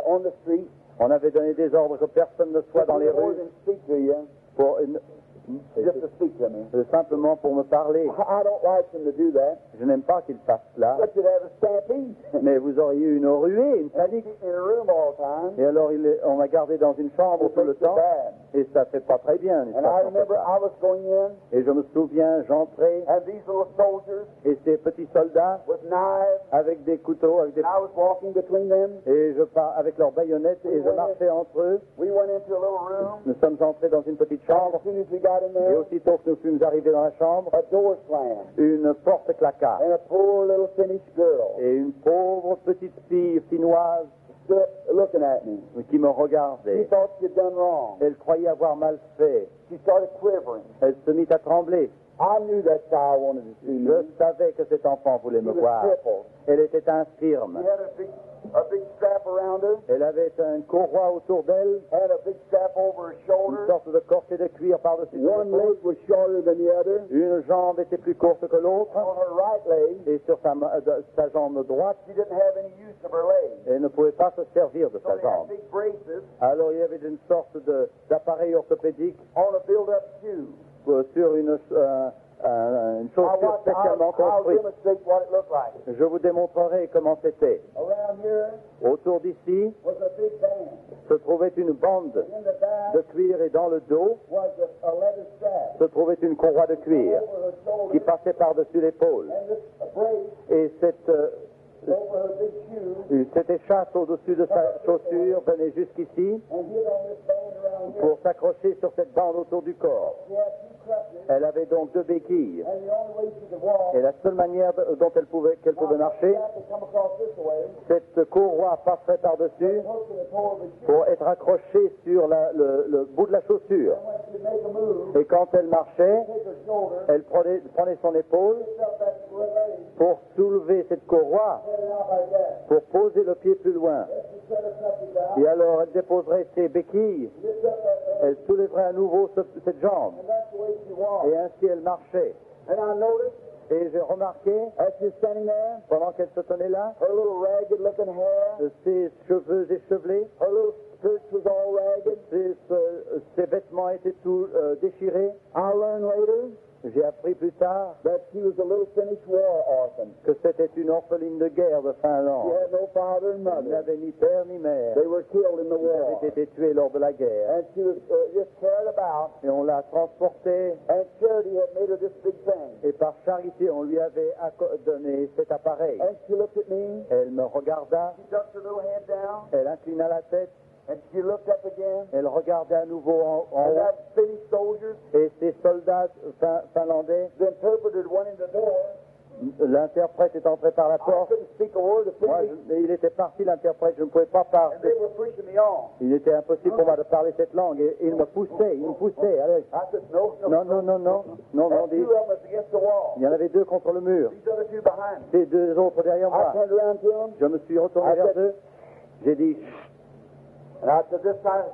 on the street. on avait donné des ordres que personne ne soit dans les More rues than speak to you, pour just to speak to me. simplement pour me parler. I don't like them to do that. Je n'aime pas qu'ils fassent cela, But you'd have a stampede. mais vous auriez eu une ruée, une And panique. keep me in a room all the time. Et alors on m'a gardé dans une chambre tout le It's so temps, bad. et ça fait pas très bien. une And I façon remember comme ça. I was going in, Et je me souviens, j'entrais, and these little soldiers et ces petits soldats with knives, avec des couteaux, avec des... and I was walking between them. et je pars avec leurs baïonnettes, et je marchais entre eux. We went into a little room. Nous sommes entrés dans une petite And chambre, as soon as we got in et there, aussitôt que nous fûmes arrivés dans la chambre, a door slammed, une porte claqua, and a poor little Finnish girl et une pauvre petite fille finnoise stood looking at me. qui me She regardait. thought she'd done wrong. Elle croyait avoir mal fait. She started quivering. Elle se mit à trembler. I knew that child wanted to see me. Je savais que cet enfant voulait She me was voir. crippled. Elle était She infirme. had a big strap around her, Elle avait un courroie autour d'elle, had a big strap over her une shoulder. sorte de corset de cuir par-dessus son One épaule. leg was shorter than the other. Une jambe était plus courte que l'autre. On her right leg, Et sur sa jambe droite, she didn't have any use of her leg. elle ne pouvait pas se servir de So sa they had jambe. big braces Alors il y avait une sorte d'appareil orthopédique on a build-up shoe. sur une chaussure spécialement I'll construite. demonstrate what it looked like. Je vous démontrerai comment c'était. Around here Autour d'ici was a big band. se trouvait une bande In the back de cuir et dans le dos was a leather strap se trouvait une courroie de cuir over her shoulder, qui passait par-dessus l'épaule. and this brace Et over her big shoe, cette écharpe au-dessus de sa chaussure venait jusqu'ici and hit on this band around here. pour s'accrocher sur cette bande autour du corps. She had two crutches, Elle avait donc deux béquilles. and the only way she could walk, Et la seule manière dont qu'elle pouvait marcher, strap would come across this way, cette courroie passerait par-dessus hook in the toe of her shoe, pour être accrochée sur le bout de la chaussure. and when she'd make a move, Et quand elle marchait, take her shoulder, elle prenait son épaule lift up that leg, pour soulever cette courroie, set it out like that. pour poser le pied plus loin. She set her crutches out, Et alors elle déposerait ses béquilles, lift up that leg, elle soulèverait à nouveau cette jambe. and that's the way she walked. Et ainsi elle marchait. And I noticed, Et j'ai remarqué, as she's standing there, pendant qu'elle se tenait là, her little ragged-looking hair, ses cheveux échevelés, her little skirt was all ragged. ses vêtements étaient tout déchirés. I learned later J'ai appris plus tard that she was a little Finnish war orphan. que c'était une orpheline de guerre de She Finlande. had no father and Elle mother. n'avait ni père ni mère. They were killed in the Elle war. avait été tuée lors de la guerre. And she was just carried about, Et on l'a transportée. and charity had made her this big thing. Et par charité, on lui avait donné cet appareil. And she looked at me, Elle me regarda. she ducked her little head down, Elle inclina la tête. and she looked up again. Elle regardait à nouveau en And haut. that Finnish soldiers, Et ces soldats finlandais, the interpreter went in the door. l'interprète est entré par la I porte. couldn't speak a word of Moi, Finnish, il était parti, l'interprète, je ne pouvais pas and parler. they were pushing me on. Il était impossible pour moi de parler cette langue. Et il me poussait. Allez. I said, no, Non, And dit. two of them was against the wall. Il y en avait deux contre le mur. These other two behind me. Ces deux autres derrière I moi. turned around to them, Je me suis retourné vers eux. J'ai dit, and I said, this time,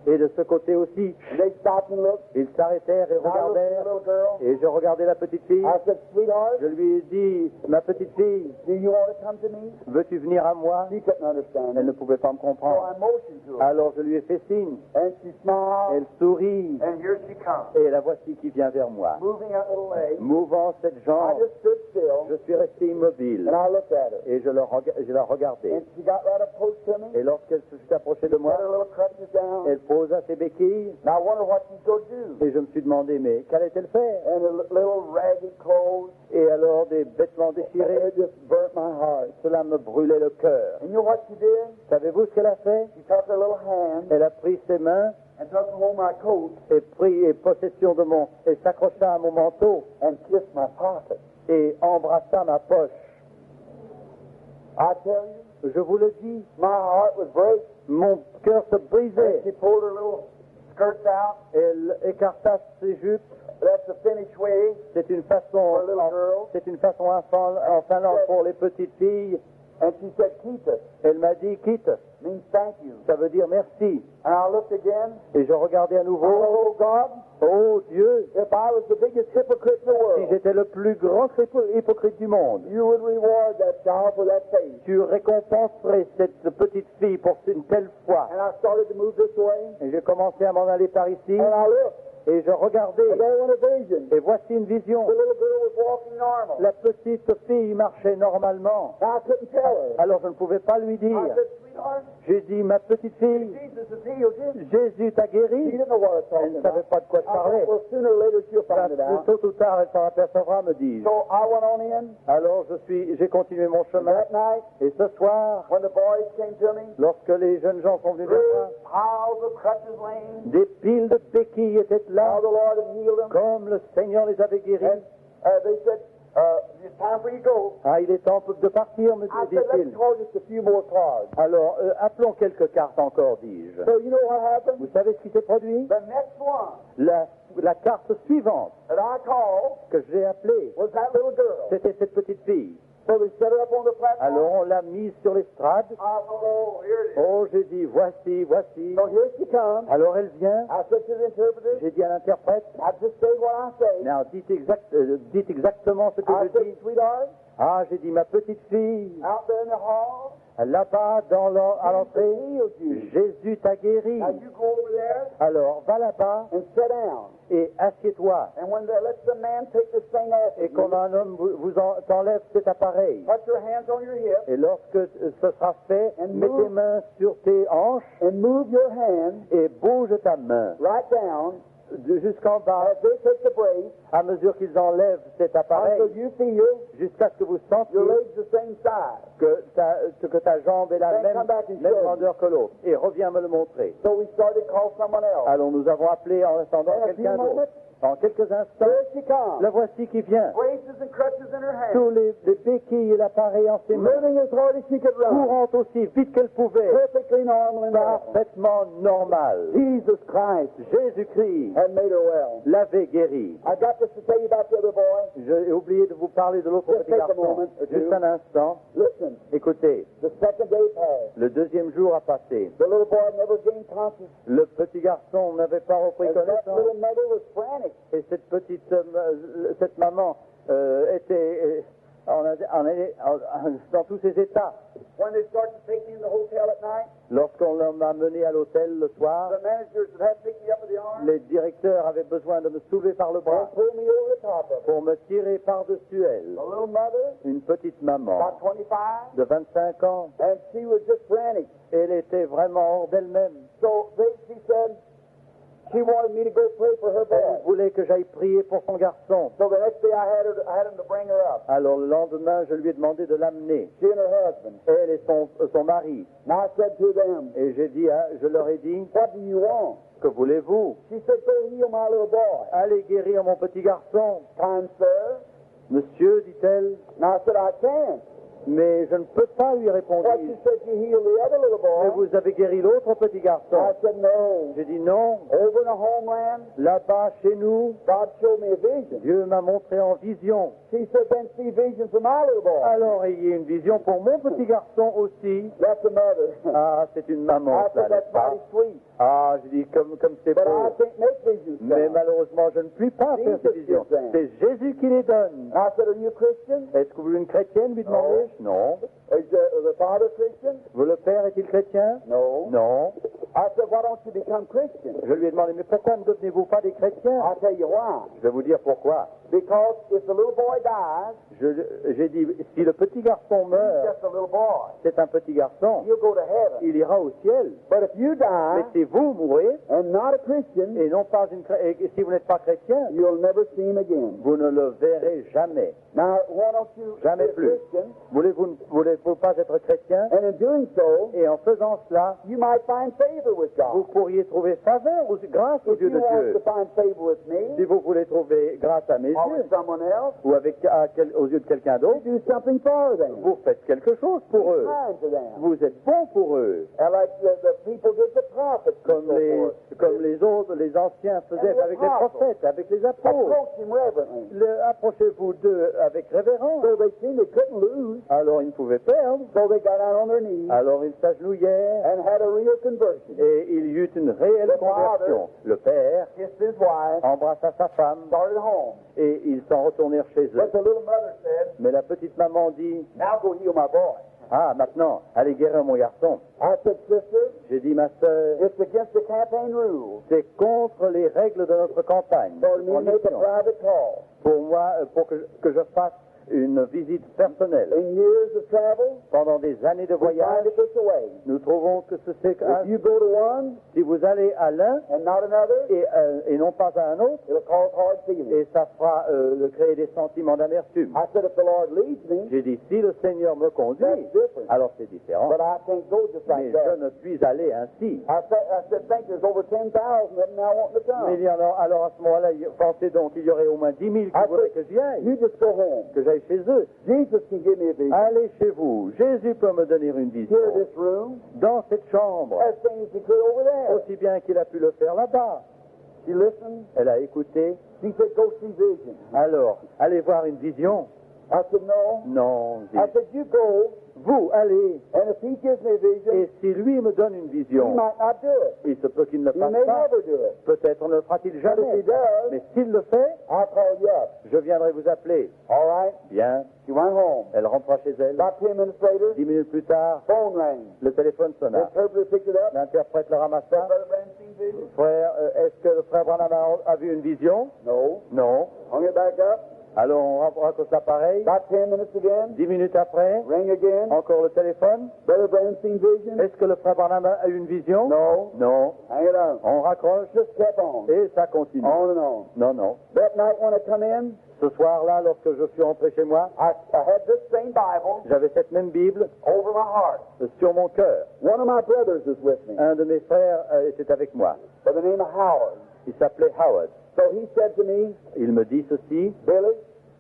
et de ce côté aussi, and they stopped and looked. ils s'arrêtèrent et And I looked at regardèrent. the little girl. Et je regardais la petite fille. I said, sweetheart, Je lui ai dit, ma petite fille, do you want to come to me? veux-tu venir à moi? She couldn't understand Elle me. ne pouvait pas me So comprendre. I motioned to her. Alors je lui ai fait signe. And she smiled, Elle sourit. and here she comes. Et la voici qui vient vers moi. Moving that little leg. Mouvant cette I jambe, just stood still, je suis resté immobile. and I looked at her. Et je la regardais. And she got right up close to me, Et lorsqu'elle se fut approchée de set moi, her little crutches down. elle posa ses béquilles. And I wondered what she's going to do. Et je me suis demandé, mais qu'allait-elle faire? And her little ragged clothes, Et alors des vêtements déchirés, it just burnt my heart. cela me brûlait le cœur. And you know what she did? Savez-vous ce qu'elle a fait? She took her little hand, Elle a pris ses mains took home my coat et prit possession de et s'accrocha à mon manteau and kissed my pocket. et embrassa ma poche. I tell you, Je vous le dis, my heart was break. mon cœur se And brisait. she pulled her little skirts out. Elle écarta ses jupes. That's the Finnish way. C'est une façon, en Finlande pour les petites filles. And she said, keep it. Elle m'a dit quitte. Means thank you. Ça veut dire merci. And I looked again. Et je regardais à nouveau. Oh, God, Oh Dieu, if I was the biggest hypocrite in the si world, j'étais le plus grand hypocrite du monde, you would reward that child for that faith. tu récompenserais cette petite fille pour une telle foi. And I started to move this way. Et j'ai commencé à m'en aller par ici. And I looked. Et je regardais. And there went a vision. Et voici une vision. The little girl was walking normal. La petite fille marchait normalement. Now I couldn't tell her. Alors je ne pouvais pas lui I dire. said, sweetheart, J'ai dit, ma petite fille, Jesus has healed you. Jésus t'a She guéri. didn't know what I was Elle talking ne savait about. pas de quoi je I parlais. thought, well, sooner or later she'll find it out. Tôt ou tard, elle s'en apercevra, me dis-je. So I went on in. Alors j'ai continué mon chemin. That night, Et ce soir, when the boys came to me, lorsque les jeunes gens sont venus vers moi, piles of crutches laying, des piles de béquilles étaient là, how the Lord had healed them. comme le Seigneur les avait guéris. And they said, it's time for you to go. Ah, il est temps de partir, me I said, let's dit-il. call just a few more cards. Alors, appelons quelques cartes encore, dis-je. So you know what happened? Vous savez ce qui s'est produit? The next one La carte suivante that I called que j'ai appelée, was that little girl. c'était cette petite fille. So we set her up on the platform. Alors, on l'a mise sur l'estrade. I thought, oh, here it is. Oh, j'ai dit, voici, voici. So here she comes. Alors, elle vient. I said to the interpreter, J'ai dit à l'interprète, now just say what I say. non, dites exactement ce que I je said, dis. sweetheart, Ah, j'ai dit, ma petite fille, out there in the hall, là-bas, à l'entrée, healed you. Jésus t'a guéri. Now you go over there Alors, va là-bas and sit down. et assieds-toi. And when they let the man take this thing off Et of quand you, un homme t'enlève cet appareil, put your hands on your hips et lorsque ce sera fait, And mets move. tes mains sur tes hanches and move your hand et bouge ta main right down jusqu'en bas, as they take the brace à mesure qu'ils enlèvent cet appareil, until you feel jusqu'à ce que vous sentiez your legs the same size. que ta jambe est la Then même come back and même show me. grandeur que l'autre. Et reviens me le montrer. So we started to call someone else. Alors nous avons appelé en attendant In a few quelqu'un d'autre. moments, En quelques instants, here she comes. la voici qui vient. Braces and crutches in her hand. Tous les béquilles et l'appareil en ses mains, Moving as hard as she could run. courant aussi vite qu'elle pouvait, Perfectly normal and normal. parfaitement normal. Jesus Christ Jésus-Christ had made her well. l'avait guérie. I got just to tell you about the other boy. J'ai oublié de vous parler de l'autre Just petit take a garçon. moment or two. Juste un instant. Listen, Écoutez, the second day passed. le deuxième jour a passé. The little boy never gained consciousness. Le petit garçon n'avait pas repris And that connaissance. little mother was frantic. Et cette maman était dans tous ses états. When they started to take me in the hotel at night, Lorsqu'on m'a mené à l'hôtel le soir, the managers would have to pick me up with the arm les directeurs avaient besoin de me soulever par le and bras pull me over the top of it. pour me tirer par-dessus elle. The little mother, Une petite maman about 25, de 25 ans. and she was just frantic. Elle était vraiment hors d'elle-même. So she said she wanted me to go pray for her Elle boy. voulait que j'aille prier pour son garçon. So the next day I had him to bring her up. Alors le lendemain, je lui ai demandé de l'amener, She and her husband. elle et son mari. And I said to them, Et je leur ai dit, what do you want? que voulez-vous? She said, go heal my little boy. Allez guérir mon petit garçon. Kind sir. Monsieur, dit-elle, And I said, I can't. mais je ne peux pas, lui But répondis. you said you healed the other little Mais boy. vous avez guéri l'autre petit I garçon. said, no. J'ai dit non. Over in the homeland, Là-bas, chez nous, God showed me a vision. Dieu m'a montré en vision. She said, then see vision for my little boy. Alors, ayez une vision pour mon petit garçon aussi. That's the mother. Ah, c'est une maman, I ça, said, n'est-ce that's pas? mighty sweet. Ah, je dis, comme c'est But I beau. can't make visions. Mais now. malheureusement, je ne puis pas faire ces Jesus visions. gives them. C'est Jésus qui les donne. I said, are you a Christian? Est-ce que vous êtes une chrétienne, lui demandai-je? Non. Is the father Christian? Le père est-il chrétien? No. Non. I said, why don't you become Christian? Je lui ai demandé, mais pourquoi ne devenez-vous pas des chrétiens? I'll tell you why. Je vais vous dire pourquoi. Because if the little boy dies, J'ai dit, si le petit garçon he's meurt, just a little boy. c'est un petit garçon, He'll go to heaven. il ira au ciel. But if you Mais die si vous mourrez, and not a Christian, et non pas et si vous n'êtes pas chrétien, you'll never see him again. vous ne le verrez jamais. Now, why don't you Jamais be a plus. Christian? Voulez-vous pas être chrétien? And in doing so, Et en faisant cela, you might find favor with vous God. pourriez trouver faveur grâce aux If yeux you de want Dieu. to find favor with Si me vous voulez trouver grâce à mes or yeux, with someone else, ou aux yeux de quelqu'un d'autre, do something for them. vous faites quelque chose pour Be eux. kind to them. Vous êtes bon pour eux. And like the people did the prophets and so forth. Comme les autres, les anciens faisaient avec les prophètes, avec les apôtres. Approach him reverently. Approchez-vous d'eux avec révérence. So they seen they couldn't lose. Alors ils ne pouvaient perdre. So they got down on their knees Alors ils s'agenouillèrent and had a real conversion. et il y eut une réelle The father conversion. Le père kissed his wife, embrassa sa femme started home. et ils s'en retournèrent chez eux. But the little mother said, Mais la petite maman dit, now go heal my boy. ah maintenant, allez guérir mon garçon. I said, sister, J'ai dit, ma sœur, it's against the campaign rules c'est contre les règles de notre campagne. for me to make a private call. Pour moi, pour que je fasse une visite personnelle. In years of travel, Pendant des années de we find voyage, it this way. nous trouvons que c'est If you go to one si vous allez à l'un and not another, et non pas à un autre, it'll cause hard feelings. et ça fera créer des sentiments d'amertume. I said, if the Lord leads me, J'ai dit, si le Seigneur me conduit, that's different. alors c'est différent. But I can't go just Mais like je that. ne puis aller ainsi. I said, think there's over 10,000 of them now wanting to Mais come. alors à ce moment-là, pensez donc qu'il y aurait au moins 10 000 qui I voudraient said, que j'y aille, you just go home. que j'aille chez eux. Jesus can give me a vision. Allez chez vous. Jésus peut me donner une vision. Here, this room, Dans cette chambre, as same as he could over there. aussi bien qu'il a pu le faire là-bas. She listened. Elle a écouté. She said, go see vision. Alors, allez voir une vision. I said, no. Non. I said, you go, Vous, allez. and if he gives me a vision, Et si lui me donne une he vision, might not do it. il se peut qu'il ne le He fasse may pas. never do it. Peut-être ne le fera-t-il But if jamais. he does, Mais s'il le fait, I'll call you up. je viendrai vous appeler. All right? Bien. She went home. Elle rentra chez elle. About 10 minutes later, 10 minutes plus tard, phone rang. le téléphone The sonna. interpreter picked it up. L'interprète le ramassa. Brother Branham seen vision? Frère, est-ce que le frère Branham a vu une vision? No. Non. Hung it back up. Alors on raccroche l'appareil. About 10 minutes again. 10 minutes après, Ring again. encore le téléphone. Brother Branham seen vision? Est-ce que le frère Branham a eu une vision? No. Non. Hang it on. On raccroche Just kept on. et ça continue. On and on. Non, non. That night when I come in, Ce soir-là, lorsque je suis rentré chez moi, I had this same Bible j'avais cette même Bible over my heart. sur mon cœur. One of my brothers is with me Un de mes frères était avec moi. by the name of Howard. Il s'appelait Howard. So he said to me, Il me dit ceci, Billy,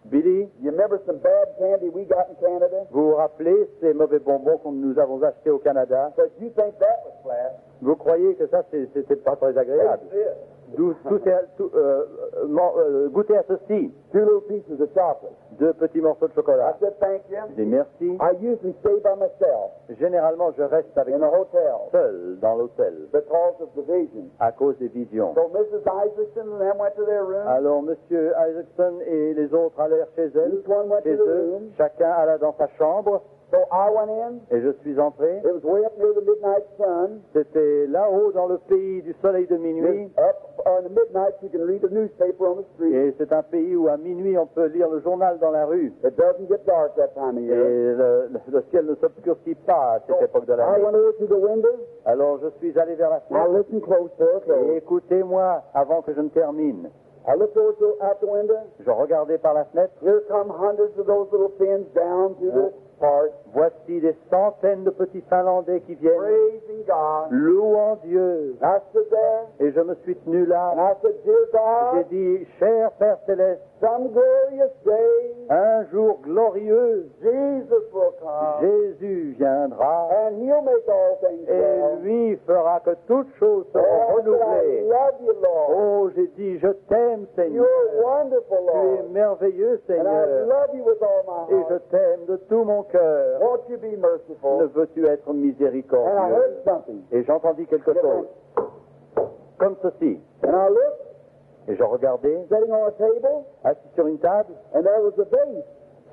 Billy, you remember some bad candy we got in Canada? vous vous rappelez ces mauvais bonbons que nous avons achetés au Canada? Said, you think that was flat? Vous croyez que ça, c'était pas très agréable? Taste this. Goûtez à ceci. 2 little pieces of chocolate. 2 petits morceaux de I chocolat. said, thank you. Je dis merci. I usually stay by myself Généralement, je reste avec in a hotel seul dans l'hôtel because of the vision. à cause des visions. So Mrs. Isaacson and them went to their room. Alors, Monsieur Isaacson et les autres allèrent chez elle, Each one went chez to the eux. room. Chacun alla dans sa chambre So I went in. et je suis entré. It was way up near the midnight sun. C'était là-haut dans le pays du soleil de minuit. Up on the midnight, you can read the newspaper on the street. Et c'est un pays où à minuit on peut lire le journal dans la rue. It doesn't get dark that time of Et year. le ciel ne s'obscurcit pas à cette époque de I l'année. went over to the window. Alors je suis allé vers la Now fenêtre. listen close for a Et close. écoutez-moi avant que je ne termine. I looked over out the window. Je regardais par la fenêtre. Here come hundreds of those little fins down through the park, Voici des centaines de petits Finlandais qui viennent, praising God. louant Dieu. I stood there Et je me suis tenu là. and I said, Dear J'ai God, dit, cher Père Céleste, some glorious day, un jour glorieux, Jesus will come Jésus viendra and He'll make all things et well. lui fera que toutes choses seront Oh, I renouvelées. love you, Lord. Oh, j'ai dit, je t'aime, Seigneur. You're wonderful, Tu es Lord. merveilleux, And I Seigneur. love you with all my Et je heart. t'aime de tout mon cœur. Won't you be Ne merciful? veux-tu être And I miséricordieux? heard something. Et j'entendis quelque chose, comme ceci. And I looked, Et je regardais, sitting on a table, assis sur une table, and there was a vase.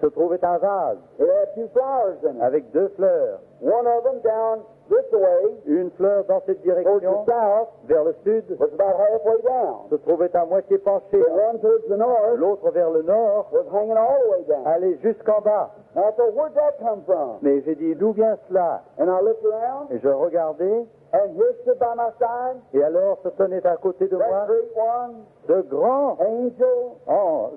se trouvait un vase It had 2 flowers in it. avec 2 fleurs. One of them down this way, Une fleur dans cette towards direction, the south, vers le sud, was about halfway down. se trouvait à moitié penchée. The one towards the north L'autre vers le nord, was hanging all the way down. allait jusqu'en bas. And I thought, where'd that come from? Mais j'ai dit, d'où vient cela? And I looked around, Et je regardais, and here stood by my side et alors se tenait à côté de that moi great one, ce grand angel,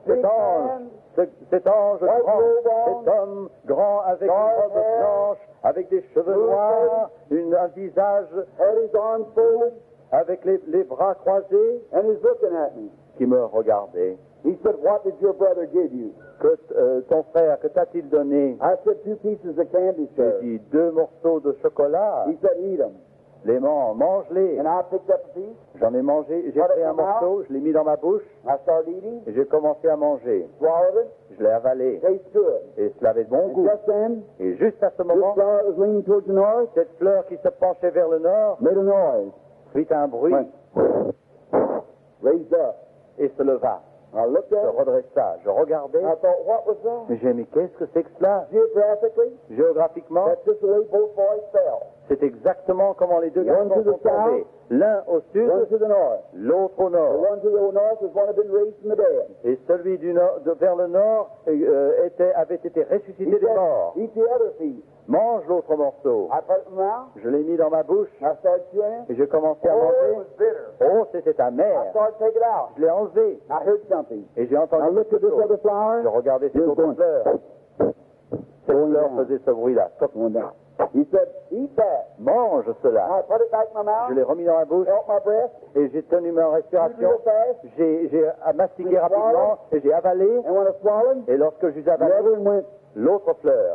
cet big ange, man, cet ange white grand, robe on, cet homme grand avec dark une robe hair, blanche, avec des cheveux blue noirs, un visage had his arms folded, avec les bras croisés, and he's looking at me. qui me regardait. He said, what did your brother give you? Ton frère, que t'a-t-il donné? I said, 2 pieces of candy, J'ai sir. dit 2 morceaux de chocolat. He said, eat them. Mange-les. And I picked up a piece, J'en ai mangé, j'ai pris un morceau, je l'ai mis dans ma bouche, I started eating, et j'ai commencé à manger. swallowed it, Je l'ai avalé, tastes good. et cela avait de bon And goût. just then, Et juste à ce this moment, flower that was leaning towards the north cette fleur qui se penchait vers le nord made a noise, fit un bruit went, raised up. et se leva. I looked Se at it, redressa. Je regardais, I thought, what was that? mais j'ai dit, mais qu'est-ce que c'est que cela? Geographically, Géographiquement, that's just the way both boys fell. c'est exactement comment les deux One garçons to the sont tombés. L'un au One sud, to the north. l'autre au The nord. one to the north was one that had been raised from the dead. Et celui du nord, vers le nord avait été ressuscité He des morts. said, eat the other piece. Mange l'autre morceau. I put it in my mouth. Je l'ai mis dans ma bouche I started chewing it. et j'ai commencé à Oh, it manger. was bitter. Oh, c'était I amer. started to take it out. Je l'ai enlevé I heard something. et j'ai I entendu looked at quelque this other chose. flower. Je regardais cette It was autre going, fleur. Cette going fleur down. faisait ce bruit-là. Going down. He said, eat that. Mange cela. I put it back in my mouth. Je l'ai remis dans ma bouche Felt my breath. et j'ai tenu ma Chewed respiration. real fast. J'ai mastiqué rapidement et j'ai avalé. And when I swallowed, Et lorsque j'ai the avalé, other one went, l'autre fleur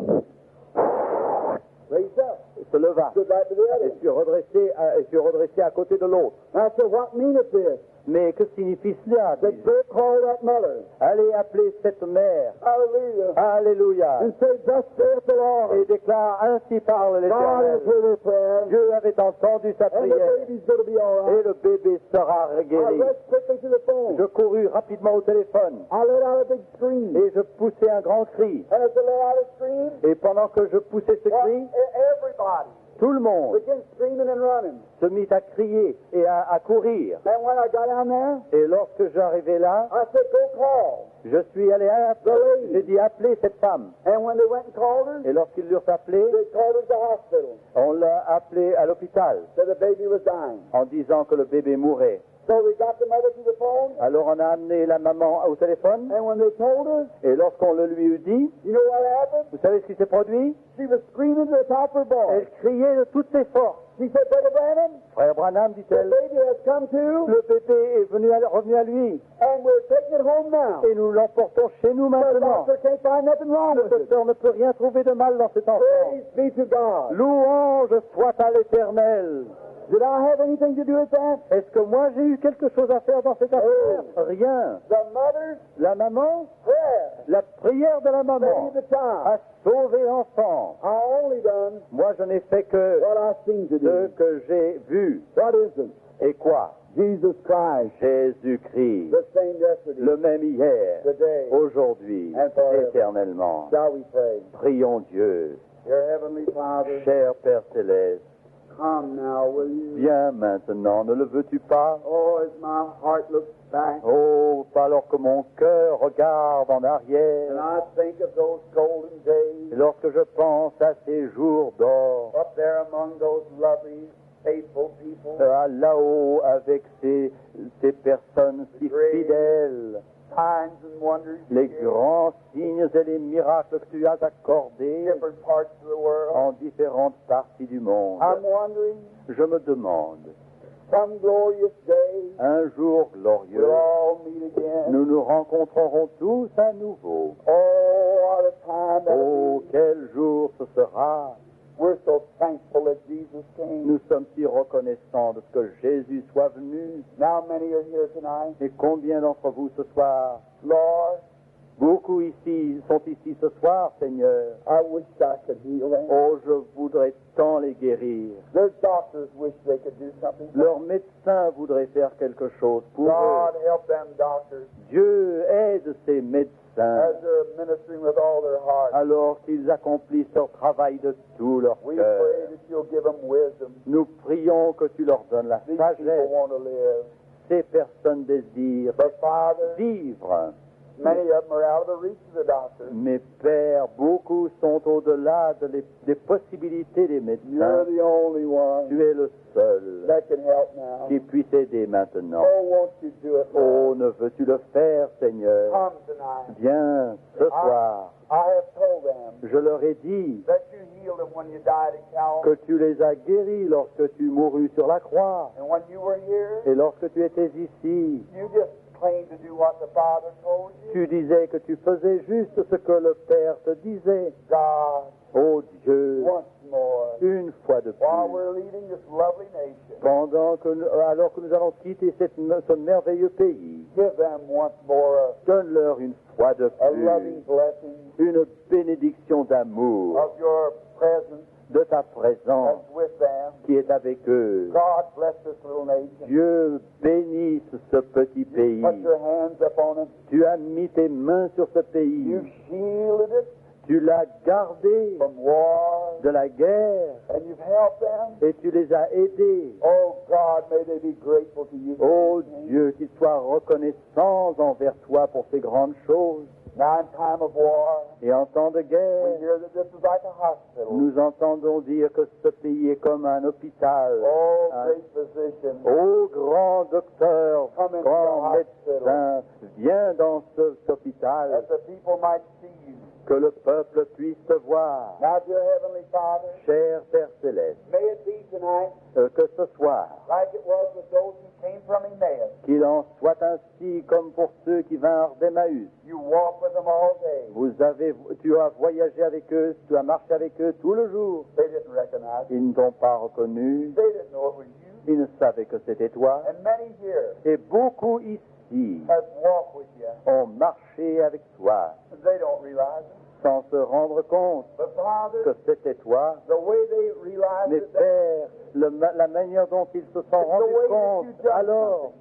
raised up. se leva Stood right to the et other. fut redressé à côté de l'autre. I said, what meaneth this? Mais que signifie cela? They dis-je? go call that mother. Allez appeler cette mère. Hallelujah. Alléluia. And say, thus saith the Lord. Et déclare, ainsi parle God has l'Éternel. heard her prayer. Dieu avait entendu sa And the prière baby's going to be all et right. le bébé sera I guéri. rushed quickly to the phone. Je courus rapidement au téléphone I let out a big scream. et je poussai un grand cri. And as I let out a scream, Et pendant que je poussais ce cri, everybody tout le monde began screaming and running. se mit à crier et à courir. And when I got down there, Et lorsque j'arrivai là, I said, go call. je suis allé appeler, j'ai dit appeler cette femme. And when they went and called her, Et lorsqu'ils l'eurent appelée, they called her to the hospital. on l'a appelée à l'hôpital Said the baby was dying. en disant que le bébé mourait. So we got the mother to the phone. Alors on a amené la maman au téléphone And when they told her, et lorsqu'on le lui eut dit, you know what happened? vous savez ce qui s'est produit? She was screaming to the top of her Elle voice. criait de toutes ses forces. She said, Brother Branham, Frère Branham, the dit-elle, baby has come to, le bébé est revenu à lui and we're taking it home now. et nous l'emportons chez nous The maintenant. doctor can't find nothing wrong Le with it. docteur ne peut rien trouver de mal dans cet enfant. Praise be to God. Louange soit à l'Éternel. Did I have anything to do with that? Est-ce que moi j'ai eu quelque chose à faire dans cette affaire? Rien. The mother's La maman, prayer la prière de la maman saved the child. a sauvé l'enfant. I only done Moi je n'ai fait que what I seen to ce do. que j'ai vu. What is it? Et quoi? Jesus Christ, Jésus-Christ, the same yesterday, le même hier, today, aujourd'hui, and forever. éternellement. Shall we pray? Prions Dieu. Dear Heavenly Father, Cher Père Céleste, come now, will you? viens maintenant, ne le veux-tu pas? Oh, as my heart looks back, Oh, alors que mon cœur regarde en and arrière, I think of those golden days et lorsque je pense à ces jours d'or, up there among those lovely, faithful people, là-haut avec ces personnes si fidèles, signs and wonders, you les did, grands signes et les miracles que tu as accordés different parts of the world. en différentes parties du monde. I'm wondering, Je me demande, some glorious day, un jour we'll glorieux, all meet again. nous nous rencontrerons tous à nouveau. Oh, what a time that Oh, will be. quel jour ce sera! We're so thankful that Jesus came. Nous sommes si reconnaissants de ce que Jésus soit venu. Now many are here tonight. Et combien d'entre vous ce soir, Lord, beaucoup ici sont ici ce soir, Seigneur. I wish I could heal them. Oh, je voudrais tant les guérir. Their doctors wish they could do something. Leurs médecins voudraient faire quelque chose pour God eux. help them doctors. Dieu aide ces médecins. médecins, they're ministering with all their heart. alors qu'ils accomplissent leur travail de tout leur We cœur. pray that you'll give them wisdom. Nous prions que tu leur donnes la These people sagesse. want to live. Ces personnes désirent But Father, vivre. many of them are out of the reach of the doctor. Mais Père, beaucoup sont au-delà des possibilités des You're médecins. the only one Tu es le seul that can help now. qui puisse aider maintenant. Oh, won't you do it, Oh, Lord? ne veux-tu le faire, Seigneur? Come tonight. Viens ce soir. I have told them Je leur ai dit that you healed them when you died at Calvary. que tu les as guéris lorsque tu mourus sur la croix. And when you were here, Et lorsque tu étais ici, you just claimed to do what the Father told you. tu disais que tu faisais juste ce que le Père te disait. God, Oh Dieu, once more, une fois de while plus, we're leading this lovely nation, alors que nous allons quitter ce merveilleux pays, give them once more donne-leur une fois de a loving plus blessing une bénédiction d'amour of your presence de ta présence that's with them. qui est avec eux. God bless this little nation. Dieu bénisse ce petit pays. Put your hands upon it. Tu as mis tes mains sur ce pays. You've shielded it Tu l'as gardé from war, de la guerre and you've helped them. et tu les as aidés. Oh God, may they be grateful to you. Oh Dieu, qu'ils soient reconnaissants envers toi pour ces grandes choses. Now in time of war, Et en temps de we guerre, hear that this is like a hospital. nous entendons dire que ce pays est comme un hôpital. Oh, Un- great physician, Ô grand docteur, Come into grand the médecin, viens dans cet hôpital, that the people might see you. que le peuple puisse te voir. Now, dear Heavenly Father, Cher Père Céleste, may it be tonight que ce soir, like it was with those who came from Emmaus. qu'il en soit ainsi comme pour ceux qui vinrent d'Emmaüs. You walk with them all day. Tu as voyagé avec eux, tu as marché avec eux tout le jour. They didn't recognize you. Ils ne t'ont pas reconnu, They didn't know it was you. ils ne savaient que c'était toi. And many here Et beaucoup ici have walked with you. ont marché avec toi They don't realize it. sans se rendre compte But Father, que c'était toi. the way they realize Mais it, Père, la manière dont ils se sont rendus compte, alors,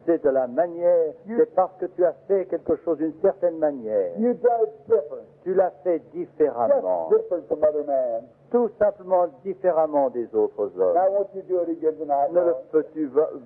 c'est de la manière, c'est parce que tu as fait quelque chose d'une certaine manière. you done it different. Tu l'as fait différemment, Just different from other men. tout simplement différemment des autres hommes. Now, won't you do it again tonight, Ne le Lord?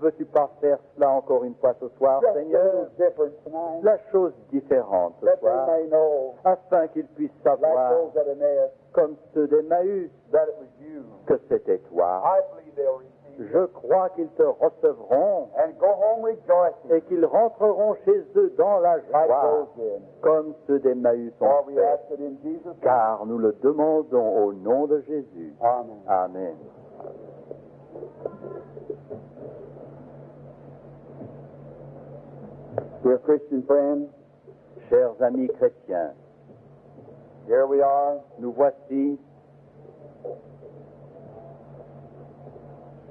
veux-tu pas faire cela encore une fois ce soir, Just a Seigneur? little different tonight. La chose différente ce That they soir, may know, afin qu'ils puissent like savoir, those at Emmaus, comme ceux d'Emmaüs, that it was you. que c'était toi. I believe they'll receive Je crois qu'ils te recevront and go home rejoicing et qu'ils rentreront chez eux dans la like joie, those did. comme ceux d'Emmaüs For ont we fait. ask it in Jesus' name. Car nous le demandons au nom de Jésus. Amen. Amen. Dear Christian friends, Chers amis chrétiens, here we are. nous voici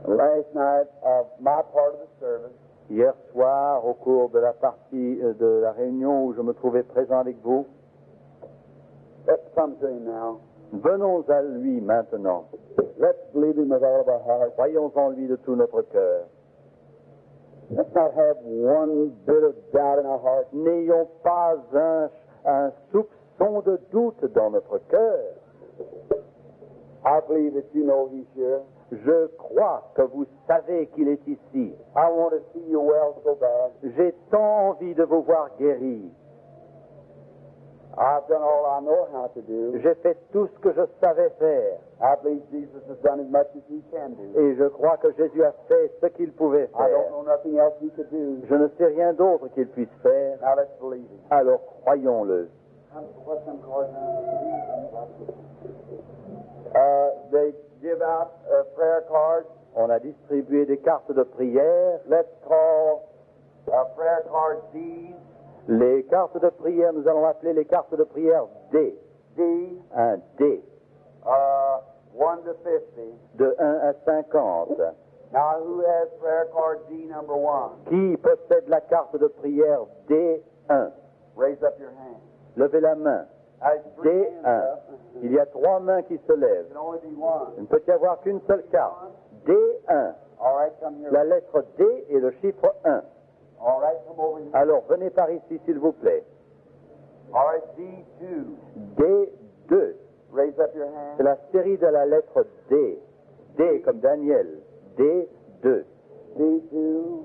Last night of my part of the service, hier soir au cours de la partie de la réunion où je me trouvais présent avec vous. let's come to him now. Venons à lui maintenant. Let's believe him with all of our hearts. Croyons en lui de tout notre cœur. Let's not have one bit of doubt in our hearts. N'ayons pas un soupçon de doute dans notre cœur. I believe that you know he's here. Je crois que vous savez qu'il est ici. I want to see you well so bad. J'ai tant envie de vous voir guéri. I've done all I know how to do. J'ai fait tout ce que je savais faire. I believe Jesus has done as much as he can do. Et je crois que Jésus a fait ce qu'il pouvait I don't faire. know nothing else he could do. Je ne sais rien d'autre qu'il puisse faire. Now let's believe him. Alors croyons-le. What's them cards they give out prayer cards. On a distribué des cartes de prière. Let's call prayer cards D's. Les cartes de prière, nous allons appeler les cartes de prière D. D, Un D. 1 to 50. De 1 à 50. Now, who has prayer card D number 1? Qui possède la carte de prière D1? Raise up your hand. Levez la main. There's 3 hands D1. up. Il y a 3 mains qui se There lèvent. can only be one. Il ne peut y avoir qu'une seule carte. D1. All right, come here. La lettre D et le chiffre 1. All right, come over here. Alors venez par ici, s'il vous plaît. All right, D2. D2. Raise up your hand. C'est la série de la lettre D. D comme Daniel. D2. D2.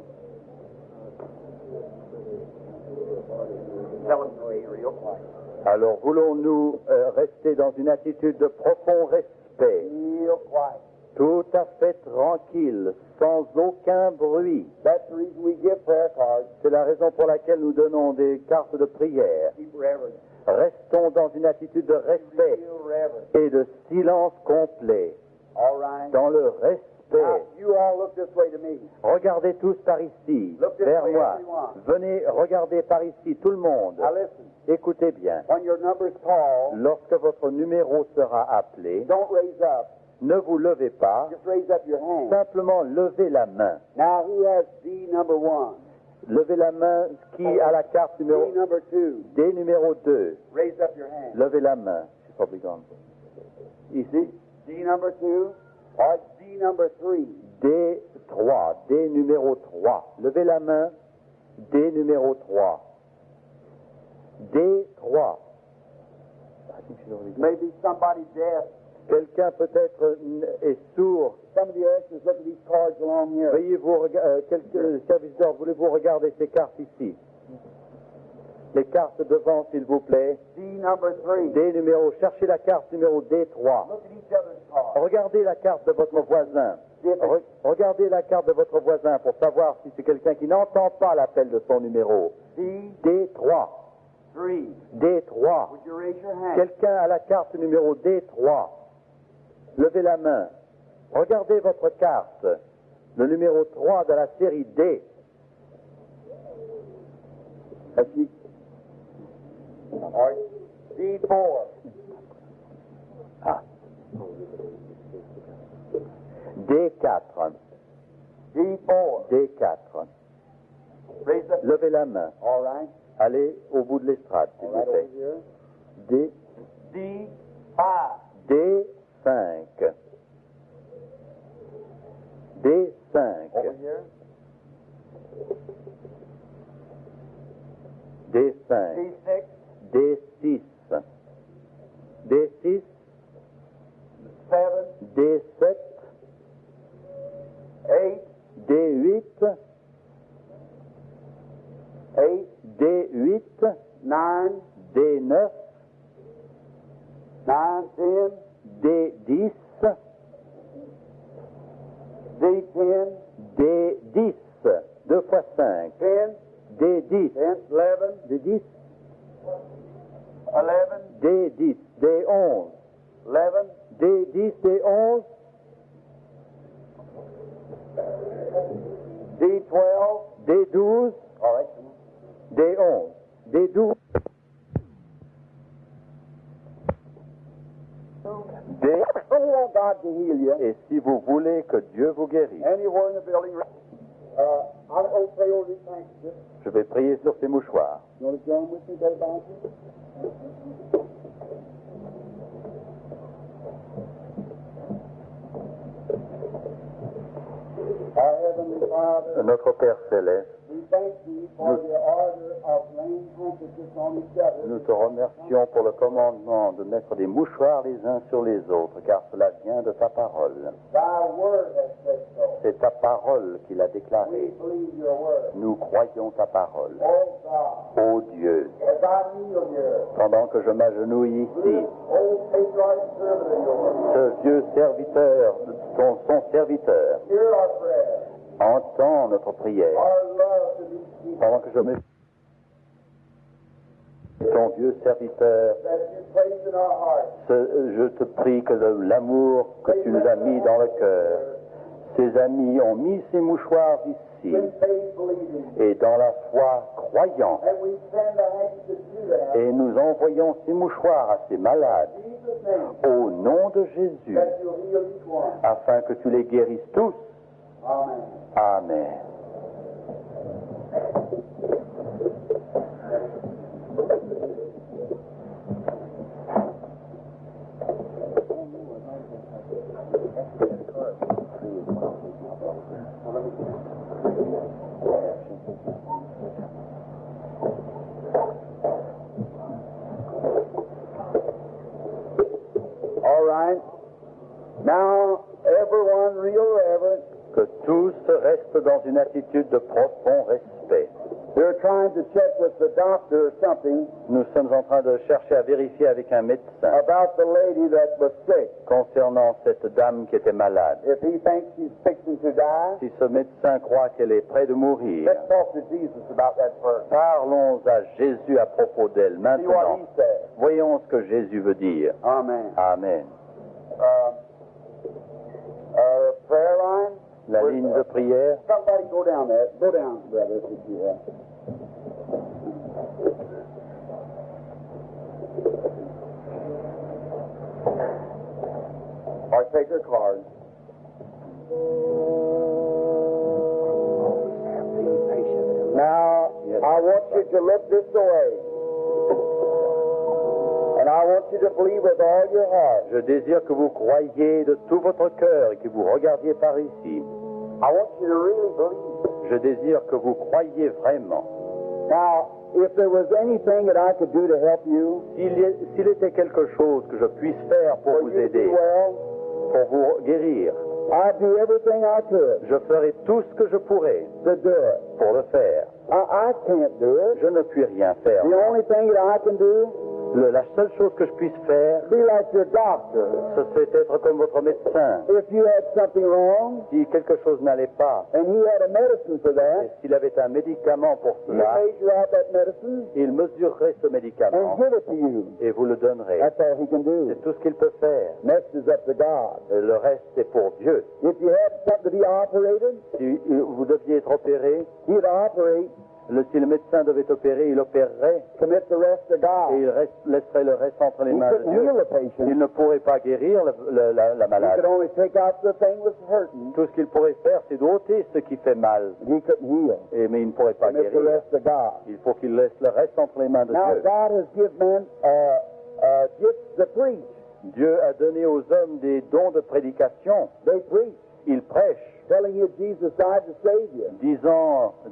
Tell him to be real quiet. Alors voulons-nous rester dans une attitude de profond respect, Real quiet. tout à fait tranquille, sans aucun bruit. That's the reason we give prayer cards. C'est la raison pour laquelle nous donnons des cartes de prière. Keep reverence. Restons dans une attitude de respect Real reverence. et de silence complet, All right. dans le respect. Now, you all look this way to me. Regardez tous par ici, Look this vers way, moi. everyone. Venez regarder par ici, tout le monde. Now listen. Écoutez bien. When your number's called, Lorsque votre numéro sera appelé, don't raise up. ne vous levez pas, Just raise up your hand. simplement levez la main. Now, who has D number 1? Levez la main qui a la carte D numéro number 2. D numéro 2. Raise up your hand. Levez la main. She's probably gone. Ici. D number 2. Or D number 3. D3. D numéro 3. Levez la main. D numéro 3. D3. I think she's already gone. Maybe somebody deaf. Quelqu'un peut-être est sourd. Some of the ushers look at these cards along here. Veuillez-vous quelques serviteurs, voulez-vous regarder ces cartes ici? Les cartes devant, s'il vous plaît. D number 3. D numéro, cherchez la carte numéro D3. Look at each other's cards. Regardez la carte de votre voisin. Regardez la carte de votre voisin pour savoir si c'est quelqu'un qui n'entend pas l'appel de son numéro. D D3. 3. D3. Would you raise your hand? Quelqu'un a la carte numéro D3. Levez la main. Regardez votre carte. Le numéro 3 de la série D. All right. D4. Ah. D4. D4. D4. Raise up. Levez la main. All right. Allez au bout de l'estrade, s'il All vous right, plaît. over D, here. D5. D5. D5. Over here. D5. D6. D6. D6. 7. D7. 8. D8. 8. D8. 9. D9. 9. 10. D10. D10. D10. 2 fois 5. 10. D10. 10. 11. D10. 11. D10. D11. 11. D10. D11. D12. D12. All right. D11. D12. D. Oh, you want God to heal you. Et si vous voulez que Dieu vous guérisse, Anywhere in the building. I'll go pray over these handkerchiefs. je vais prier sur ces mouchoirs. You want to join with me, Brother Bounty? Our Heavenly Father, Notre Père Céleste, we thank Thee for the order of laying handkerchiefs on each other. nous te remercions pour le commandement de mettre des mouchoirs les uns sur les autres, car cela vient de ta parole. Thy word has said so. C'est ta parole qui l'a We déclaré. believe your word. Nous croyons ta parole. Oh God, Ô Dieu, as I kneel here, pendant que je m'agenouille ici, this old patriarch servant of yours, ce vieux serviteur, son serviteur, hear our prayer, entend notre prière. our love to these people Pendant que je me... Ton vieux serviteur, that you place in our hearts. je te prie que l'amour que tu nous as mis dans le cœur, ses amis ont mis ces mouchoirs ici, In faith believing. et dans la foi croyant, And we send our handkerchiefs to them. et nous envoyons ces mouchoirs à ces malades, In Jesus' name, au nom de Jésus, that you'll heal each one. afin que tu les guérisses tous. Amen. Amen. reste dans une attitude de profond respect. They're trying to check with the doctor or something Nous sommes en train de chercher à vérifier avec un médecin about the lady that was sick. concernant cette dame qui était malade. If he thinks she's fixing to die, Si ce médecin croit qu'elle est près de mourir, let's talk to Jesus about that first. parlons à Jésus à propos d'elle See what maintenant. he says. Voyons ce que Jésus veut dire. Amen. Amen. Prayer line. La ligne de prière. Somebody go down there. Go down, brother, if you have. Or take your card. Now, I want you to look this way. And I want you to believe with all your heart. Je désire que vous croyiez de tout votre cœur et que vous regardiez par ici. I want you to really believe. Je désire que vous croyiez vraiment. Now, if there was anything that I could do to help you, S'il était quelque chose que je puisse faire pour for vous you to aider, do well, pour vous guérir, I'd do everything I could je ferai tout ce que je pourrai to do it. pour le faire. I can't do it. Je ne puis rien faire. The only thing that I can do, La seule chose que je puisse faire, be like your doctor. ce serait être comme votre médecin. If you had something wrong Si quelque chose n'allait pas, and he had a medicine for et that, s'il avait un médicament pour you cela, measure out that medicine il mesurerait ce and médicament give it to you. et vous le donnerez. That's all he can do. C'est tout ce qu'il peut faire. Next is up to God. Et le reste, c'est pour Dieu. If you had something to be operated, Si vous deviez être opéré, he'd operate, si le médecin devait opérer, il opérerait commit the rest to et God. il laisserait le reste entre les He mains de couldn't Dieu. heal the patient. Il ne pourrait pas guérir la He malade. could only take out the thing that's hurting. Tout ce qu'il pourrait faire, c'est d'ôter ce qui fait mal. He couldn't heal. Mais il ne pourrait pas Commit the guérir. rest to God. Il faut qu'il laisse le reste entre les mains de Now, Dieu. God has given men gifts to preach. Dieu a donné aux hommes des dons de prédication. They preach, Ils prêchent, telling you Jesus died to save you.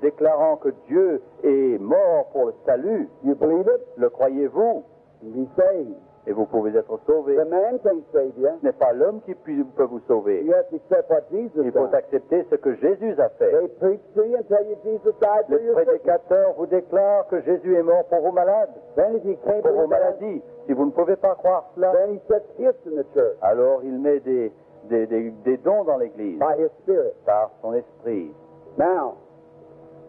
déclarant que Dieu est mort pour le salut. You believe it? Le croyez-vous? Be saved. Et vous pouvez être sauvés. The man can't save you. Ce n'est pas l'homme qui peut vous sauver. You have to accept what Jesus Il faut done. accepter ce que Jésus a fait. They preach to you and tell you Jesus died for Le your sickness. prédicateur vous déclare que Jésus est mort pour vos malades, Then if you can't pour vos believe that, maladies. Si vous ne pouvez pas croire cela, then he sets gifts in the church alors il met des dons dans l'Église by his Spirit. par son esprit. Now,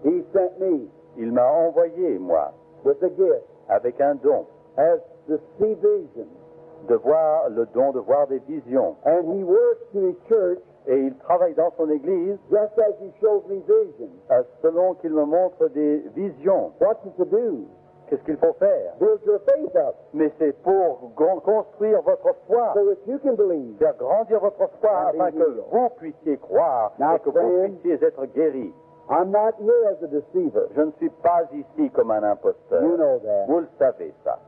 he sent me Il m'a envoyé, moi, with a gift avec un don, as to see vision. de voir le don de voir des visions. And he works to his church Et il travaille dans son Église just as he shows me vision. selon qu'il me montre des visions. What's it to do? Qu'est-ce qu'il faut faire? Build your faith up Mais c'est pour construire votre foi, so that you can believe. faire grandir votre foi afin que vous puissiez croire et que vous puissiez être guéris. I'm not here as a deceiver. Je ne suis pas ici comme un imposteur. You know that. Vous le savez, ça.